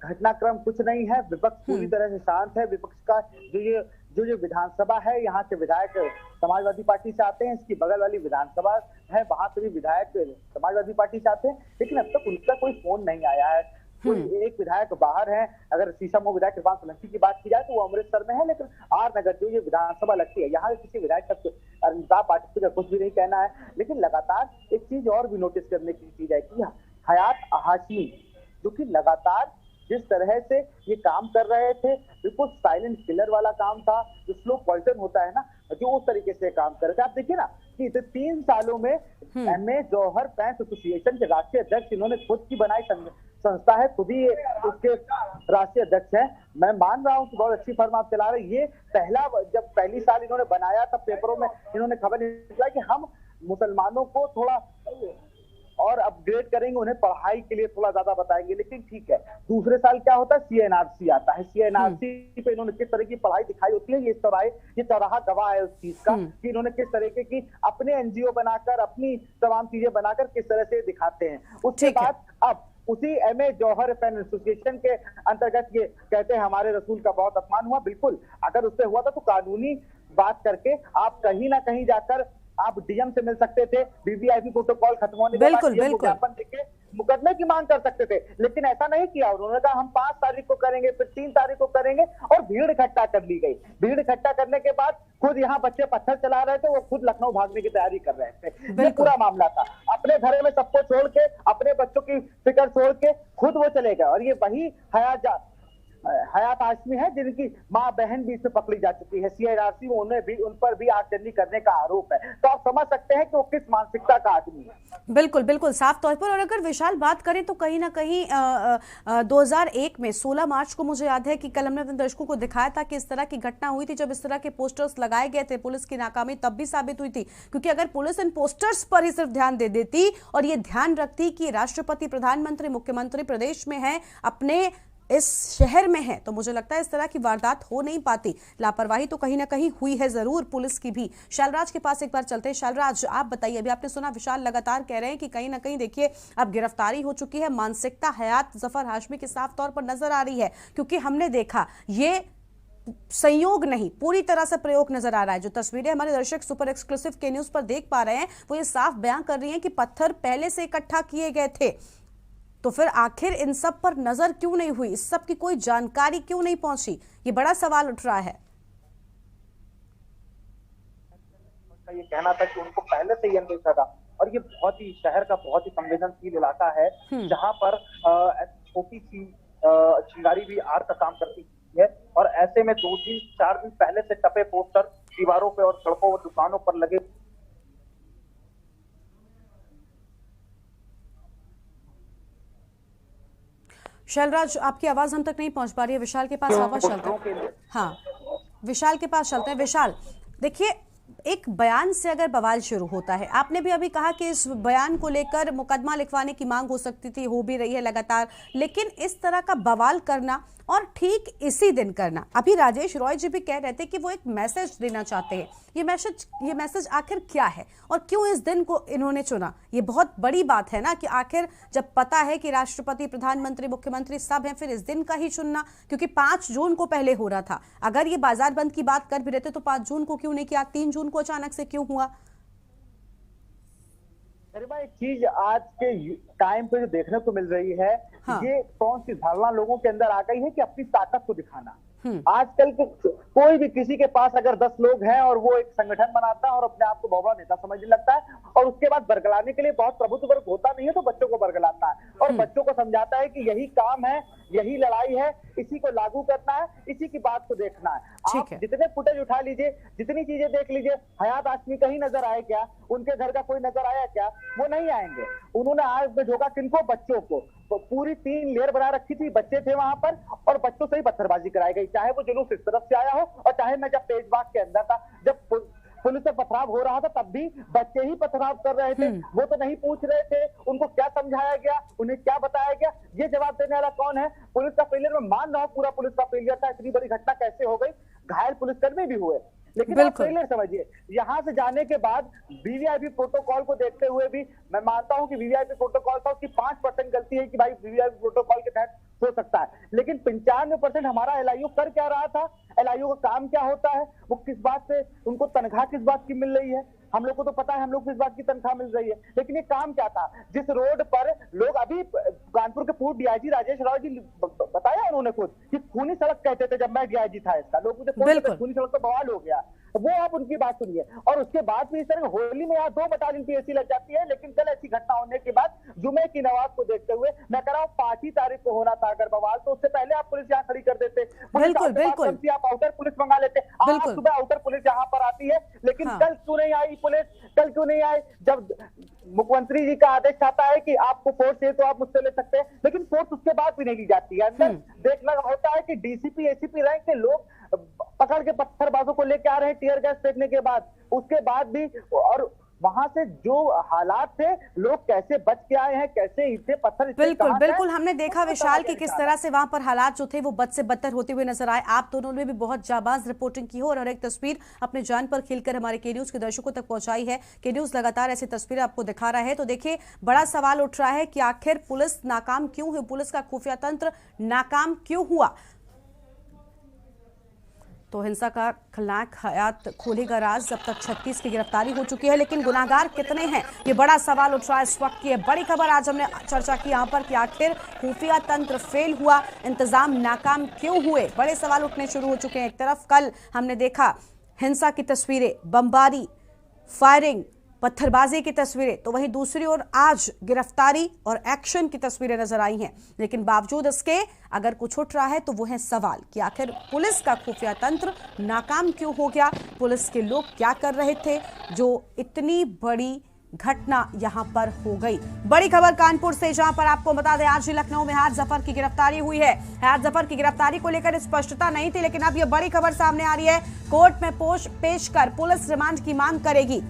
घटनाक्रम कुछ नहीं है, विपक्ष पूरी तरह से शांत है। विपक्ष का जो विधानसभा है, यहाँ के विधायक समाजवादी पार्टी से आते हैं, इसकी बगल वाली विधानसभा है, वहां से भी विधायक समाजवादी पार्टी से आते हैं, लेकिन अब तक उनका कोई फोन नहीं आया है। कोई एक विधायक बाहर है, अगर शीशम विधायक कृपाल सोलंकी की बात की जाए तो वो अमृतसर में है, लेकिन आर नगर जो ये विधानसभा लगती है, यहाँ किसी विधायक का अमिताभ पार्टी का कुछ भी नहीं कहना है। लेकिन लगातार एक चीज और भी नोटिस करने की चीज है कि हयात हाशमी जो कि लगातार जिस तरह से ये काम कर रहे थे, बिल्कुल साइलेंट किलर वाला काम था, जो स्लो पॉइजन होता है ना, जो उस तरीके से काम कर रहे थे। आप देखिए ना कि 3 सालों में एमए जौहर फैंस एसोसिएशन के राष्ट्रीय अध्यक्ष इन्होंने खुद की बनाई संस्था है, खुद ही उसके राष्ट्रीय अध्यक्ष है। मैं मान रहा हूँ कि बहुत अच्छी फर्म आप चला रहे। ये जब पहली साल इन्होंने बनाया तब पेपरों में इन्होंने खबर निकला कि हम मुसलमानों को थोड़ा और अपग्रेड करेंगे, उन्हें पढ़ाई के लिए थोड़ा ज्यादा बताएंगे। लेकिन ठीक है, दूसरे साल क्या होता है, सीएनआरसी आता है। सीएनआरसी पे इन्होंने किस तरह की पढ़ाई दिखाई होती है, ये चौराहा गवाह है उस चीज का कि इन्होंने किस तरीके की अपने एनजीओ बनाकर, अपनी तमाम चीजें बनाकर किस तरह से दिखाते हैं। उसके बाद अब उसी एमए जौहर फैन एसोसिएशन के अंतर्गत ये कहते हैं हमारे रसूल का बहुत अपमान हुआ। बिल्कुल, अगर उससे हुआ था तो कानूनी बात करके आप कहीं ना कहीं जाकर आप डीएम से मिल सकते थे, वीवीआईपी प्रोटोकॉल खत्म होने के बाद ज्ञापन देके मुकदमे की मांग कर सकते थे, लेकिन ऐसा नहीं किया। उन्होंने कहा हम 5 तारीख को करेंगे, फिर 3 तारीख को करेंगे, और भीड़ इकट्ठा कर ली गई। भीड़ इकट्ठा करने के बाद खुद यहाँ बच्चे पत्थर चला रहे थे, वो खुद लखनऊ भागने की तैयारी कर रहे थे। ये पूरा मामला था। अपने घर में सबको छोड़ के, अपने बच्चों की फिक्र छोड़ के खुद वो चले गए, और ये वही हयात हाशमी है जिनकी माँ बहन भी इसमें पकड़ी जा चुकी है। सीआईआरसी में उन पर भी आगजनी करने का आरोप है। तो आप समझ सकते हैं कि वो किस मानसिकता का आदमी है। बिल्कुल बिल्कुल साफ तौर पर। और अगर विशाल बात करें तो कहीं ना कहीं 2001 में 16 मार्च को मुझे याद है कि कल हमने अपने दर्शकों को दिखाया था कि इस तरह की घटना हुई थी, जब इस तरह के पोस्टर्स लगाए गए थे। पुलिस की नाकामी तब भी साबित हुई थी, क्योंकि अगर पुलिस इन पोस्टर्स पर ही सिर्फ ध्यान दे देती और ये ध्यान रखती कि राष्ट्रपति, प्रधानमंत्री, मुख्यमंत्री प्रदेश में है, अपने इस शहर में है, तो मुझे लगता है इस तरह की वारदात हो नहीं पाती। लापरवाही तो कहीं ना कहीं हुई है जरूर पुलिस की भी। शैलराज के पास एक बार चलते हैं। शैलराज, आप बताइए, अभी आपने सुना विशाल लगातार कह रहे हैं कि कहीं ना कहीं देखिए अब गिरफ्तारी हो चुकी है, मानसिकता हयात जफर हाशमी के साफ तौर पर नजर आ रही है, क्योंकि हमने देखा ये संयोग नहीं, पूरी तरह से प्रयोग नजर आ रहा है। जो तस्वीरें हमारे दर्शक सुपर एक्सक्लूसिव के न्यूज पर देख पा रहे हैं वो ये साफ बयान कर रही हैं कि पत्थर पहले से इकट्ठा किए गए थे, तो फिर आखिर इन सब पर नजर क्यों नहीं हुई, इस सब की कोई जानकारी क्यों नहीं पहुंची, ये बड़ा सवाल उठ रहा है। ये कहना था कि उनको पहले से ही अंदेशा था, और ये बहुत ही शहर का बहुत ही संवेदनशील इलाका है, जहां पर छोटी सी चिंगारी भी आग का काम करती है, और ऐसे में 2-4 दिन पहले से टपे पोस्टर दीवारों पे और सड़कों और दुकानों पर लगे। शैलराज, आपकी आवाज हम तक नहीं पहुंच पा रही है। विशाल के पास वापस चलते हैं। हाँ, विशाल के पास चलते हैं। विशाल, देखिए, एक बयान से अगर बवाल शुरू होता है, आपने भी अभी कहा कि इस बयान को लेकर मुकदमा लिखवाने की मांग हो सकती थी, हो भी रही है लगातार, लेकिन इस तरह का बवाल करना और ठीक इसी दिन करना, अभी राजेश रॉय जी भी कह रहे थे कि वो एक मैसेज देना चाहते हैं। ये मैसेज आखिर क्या है और क्यों इस दिन को इन्होंने चुना? ये बहुत बड़ी बात है ना कि आखिर जब पता है कि राष्ट्रपति, प्रधानमंत्री, मुख्यमंत्री सब हैं, फिर इस दिन का ही चुनना, क्योंकि 5 जून को पहले हो रहा था। अगर ये बाजार बंद की बात कर भी रहते तो 5 जून को क्यों नहीं किया, 3 जून को अचानक से क्यों हुआ? एक चीज आज के टाइम पे जो देखने को मिल रही है, ये कौन सी धारणा लोगों के अंदर आ गई है कि अपनी ताकत को दिखाना। आजकल कोई भी किसी के पास अगर 10 लोग हैं और वो एक संगठन बनाता है और अपने आप को बहुत बड़ा नेता समझने लगता है, और उसके बाद बरगलाने के लिए बहुत प्रभुत्व वर्ग होता नहीं है तो बच्चों को बरगलाता है और बच्चों को समझाता है कि यही काम है, यही लड़ाई है, इसी को लागू करना है, इसी की बात को देखना है। आप जितने फुटेज उठा लीजिए, जितनी चीजें देख लीजिए, हयात हाशमी कहीं नजर आए क्या? उनके घर का कोई नजर आया क्या? वो नहीं आएंगे। उन्होंने आग में झोंका किनको? बच्चों को। तो पूरी 3 लेयर बना रखी थी, बच्चे थे वहां पर और बच्चों से ही पत्थरबाजी कराई गई, चाहे वो जुलूस इस तरफ से आया हो और चाहे मैं जब तेजबाग के अंदर था, जब पुलिस से पथराव हो रहा था तब भी बच्चे ही पथराव कर रहे थे। वो तो नहीं पूछ रहे थे उनको क्या समझाया गया, उन्हें क्या बताया गया, ये जवाब देने वाला कौन है? पुलिस का फेलियर, मैं मान रहा हूँ पूरा पुलिस का फेलियर था, इतनी बड़ी घटना कैसे हो गई, घायल पुलिसकर्मी भी हुए, लेकिन आप फेलियर समझिए। यहाँ से जाने के बाद वीवीआईपी प्रोटोकॉल को देखते हुए भी मैं मानता हूँ कि वीवीआईपी प्रोटोकॉल था, उसकी 5% गलती है कि भाई वीवीआईपी प्रोटोकॉल के तहत हो सकता है, लेकिन 95% हमारा एलआईयू कर क्या रहा था? एलआईयू का काम क्या होता है? वो किस बात से, उनको तनख्वाह किस बात की मिल रही है? हम लोग को तो पता है हम लोग किस बात की तनख्वाह मिल रही है, लेकिन ये काम क्या था? जिस रोड पर लोग, अभी कानपुर के पूर्व डीआईजी राजेश रॉय जी बताया उन्होंने खुद कि खूनी सड़क कहते थे जब मैं डीआईजी था इसका, लोग मुझे खूनी सड़क तो बवाल हो गया, वो आप उनकी बात सुनिए। और उसके बाद भी इस तरह होली में यहाँ 2 बटालियन पीएसी लग जाती है, लेकिन कल ऐसी घटना होने के बाद जुमे की नमाज को देखते हुए मैं कह रहा हूँ 5 ही तारीख को होना था अगर बवाल, तो उससे पहले आप पुलिस यहाँ खड़ी कर देते, बिल्कुल आप आउटर पुलिस मंगा लेते। आज सुबह आउटर पुलिस यहाँ पर आती है, लेकिन कल क्यों नहीं आई पुलिस? कल क्यों नहीं आई? जब मुख्यमंत्री जी का आदेश आता है कि आपको फोर्स चाहिए तो आप मुझसे ले सकते हैं, लेकिन फोर्स उसके बाद भी नहीं ली जाती है। अंदर देखना होता है कि डीसीपी, एसीपी रैंक के लोग पकड़ के पत्थरबाजों को लेके आ रहे हैं टीयर गैस फेंकने के बाद, उसके बाद भी, और वहां से जो हालात थे, लोग कैसे बच के आए हैं, कैसे ईंटें पत्थर, बिल्कुल हमने देखा विशाल कि किस तरह से वहां पर हालात जो थे वो बद से बदतर होते हुए नजर आए। आप दोनों ने भी बहुत जाबाज रिपोर्टिंग की हो और हर एक तस्वीर अपने जान पर खीलकर हमारे के न्यूज के दर्शकों तक पहुंचाई है। के न्यूज लगातार ऐसी तस्वीरें आपको दिखा रहा है। तो देखिए, बड़ा सवाल उठ रहा है कि आखिर पुलिस नाकाम क्यों हुई, पुलिस का खुफिया तंत्र नाकाम क्यों हुआ? तो हिंसा का खलनायक हयात खोलेगा राज। अब तक 36 की गिरफ्तारी हो चुकी है, लेकिन गुनाहगार कितने हैं, ये बड़ा सवाल उठ रहा है इस वक्त की। बड़ी खबर आज हमने चर्चा की यहाँ पर कि आखिर खुफिया तंत्र फेल हुआ, इंतजाम नाकाम क्यों हुए, बड़े सवाल उठने शुरू हो चुके हैं। एक तरफ कल हमने देखा हिंसा की तस्वीरें, बमबारी, फायरिंग, पत्थरबाजी की तस्वीरें, तो वहीं दूसरी ओर आज गिरफ्तारी और एक्शन की तस्वीरें नजर आई हैं। लेकिन बावजूद इसके अगर कुछ उठ रहा है तो वो है सवाल कि आखिर पुलिस का खुफिया तंत्र नाकाम क्यों हो गया, पुलिस के लोग क्या कर रहे थे जो इतनी बड़ी घटना यहां पर हो गई। बड़ी खबर कानपुर से, जहां पर आपको बता दें आज ही लखनऊ में हयात जफर की गिरफ्तारी हुई है। हयात जफर की गिरफ्तारी को लेकर स्पष्टता नहीं थी, लेकिन अब यह बड़ी खबर सामने आ रही है। कोर्ट में पेश कर पुलिस रिमांड की मांग करेगी।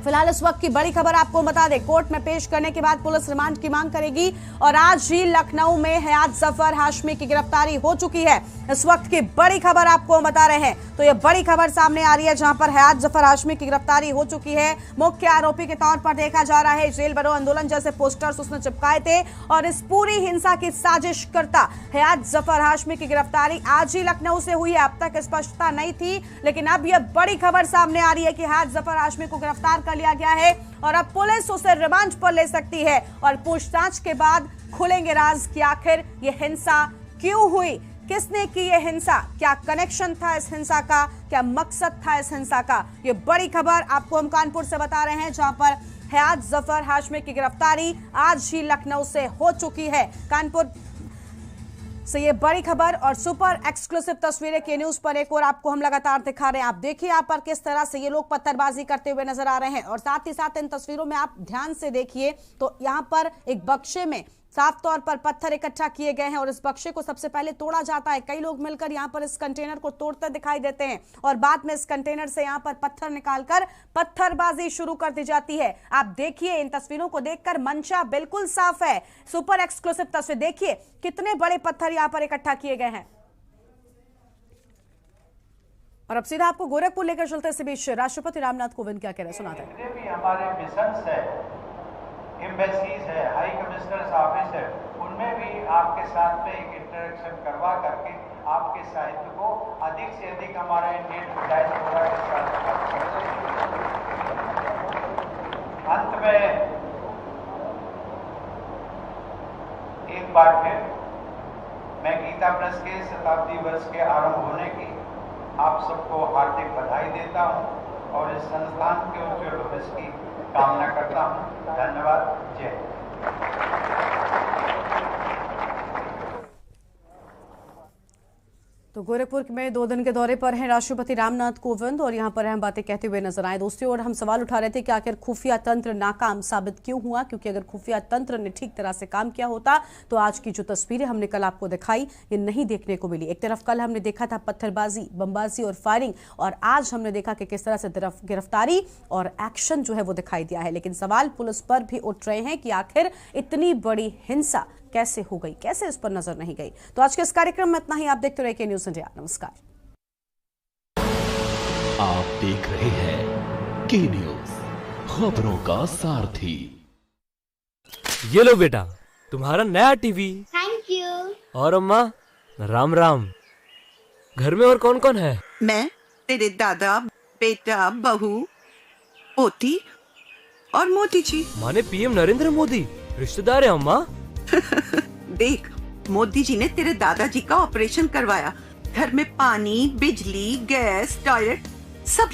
फिलहाल इस वक्त की बड़ी खबर आपको बता दें, कोर्ट में पेश करने के बाद पुलिस रिमांड की मांग करेगी और आज ही लखनऊ में हयात जफर हाशमी की गिरफ्तारी हो चुकी है। इस वक्त की बड़ी खबर आपको बता रहे हैं, तो ये बड़ी खबर सामने आ रही है जहां पर हयात जफर हाशमी की गिरफ्तारी हो चुकी है। मुख्य आरोपी के तौर पर देखा जा रहा है, जेल भरो आंदोलन जैसे पोस्टर्स उसने चिपकाए थे और इस पूरी हिंसा की साजिश करता हयात जफर हाशमी की गिरफ्तारी आज ही लखनऊ से हुई है। अब तक स्पष्टता नहीं थी, लेकिन अब यह बड़ी खबर सामने आ रही है कि हयात जफर हाशमी को गिरफ्तार लिया गया है और अब पुलिस उसे रिमांड पर ले सकती है और पूछताछ के बाद खुलेंगे राज कि आखिर ये हिंसा क्यों हुई, किसने की ये हिंसा, क्या कनेक्शन था इस हिंसा का, क्या मकसद था इस हिंसा का। ये बड़ी खबर आपको हम कानपुर से बता रहे हैं, जहां पर हयात जफर हाशमी की गिरफ्तारी आज ही लखनऊ से हो चुकी है। कानपुर से ये बड़ी खबर और सुपर एक्सक्लूसिव तस्वीरें के न्यूज पर एक और आपको हम लगातार दिखा रहे हैं। आप देखिए यहाँ पर किस तरह से ये लोग पत्थरबाजी करते हुए नजर आ रहे हैं और साथ ही साथ इन तस्वीरों में आप ध्यान से देखिए तो यहाँ पर एक बक्से में साफ तौर पर पत्थर इकट्ठा किए गए हैं और इस बक्से को सबसे पहले तोड़ा जाता है। कई लोग मिलकर यहाँ पर इस कंटेनर को तोड़ते दिखाई देते हैं और बाद में इस कंटेनर से यहाँ पर पत्थर निकालकर पत्थरबाजी शुरू कर दी जाती है। आप देखिए, इन तस्वीरों को देखकर मंशा बिल्कुल साफ है। सुपर एक्सक्लूसिव तस्वीर देखिए, कितने बड़े पत्थर यहाँ पर इकट्ठा किए गए हैं। और अब सीधा आपको गोरखपुर लेकर चलते इस बीच राष्ट्रपति रामनाथ कोविंद क्या कह रहे हैं, सुनाते हैं। जितने भी हमारे मिशंस है, एम्बेसीज है, हाई कमिश्नर्स ऑफिस है, उनमें भी आपके साथ में एक इंटरेक्शन करवा करके आपके साहित्य को अधिक से अधिक हमारा इंडियन डायस्पोरा के साथ। अंत में एक बार फिर मैं गीता प्रेस के शताब्दी वर्ष के आरंभ होने की आप सबको हार्दिक बधाई देता हूं और इस संस्थान के उज्ज्वल भविष्य की कामना करता हूं। धन्यवाद। जय हिंद। तो गोरखपुर में 2 दिन के दौरे पर हैं राष्ट्रपति रामनाथ कोविंद और यहां पर अहम बातें कहते हुए नजर आए। दोस्तों, और हम सवाल उठा रहे थे कि आखिर खुफिया तंत्र नाकाम साबित क्यों हुआ, क्योंकि अगर खुफिया तंत्र ने ठीक तरह से काम किया होता तो आज की जो तस्वीरें हमने कल आपको दिखाई ये नहीं देखने को मिली। एक तरफ कल हमने देखा था पत्थरबाजी, बमबाजी और फायरिंग, और आज हमने देखा कि किस तरह से गिरफ्तारी और एक्शन जो है वो दिखाई दिया है। लेकिन सवाल पुलिस पर भी उठ रहे हैं कि आखिर इतनी बड़ी हिंसा कैसे हो गई, कैसे इस पर नजर नहीं गई। तो आज के इस कार्यक्रम में इतना ही। आप देखते रहिए न्यूज़ इंडिया। नमस्कार। आप देख रहे हैं के न्यूज़, खबरों का सारथी। ये लो बेटा, तुम्हारा नया टीवी। Thank you. और अम्मा, राम राम। घर में और कौन कौन है? मैं, तेरे दादा, बेटा, बहू, पोती और मोदी जी। माने पीएम नरेंद्र मोदी रिश्तेदार है अम्मा। देख, मोदी जी ने तेरे दादाजी का ऑपरेशन करवाया। घर में पानी, बिजली, गैस, टॉयलेट सब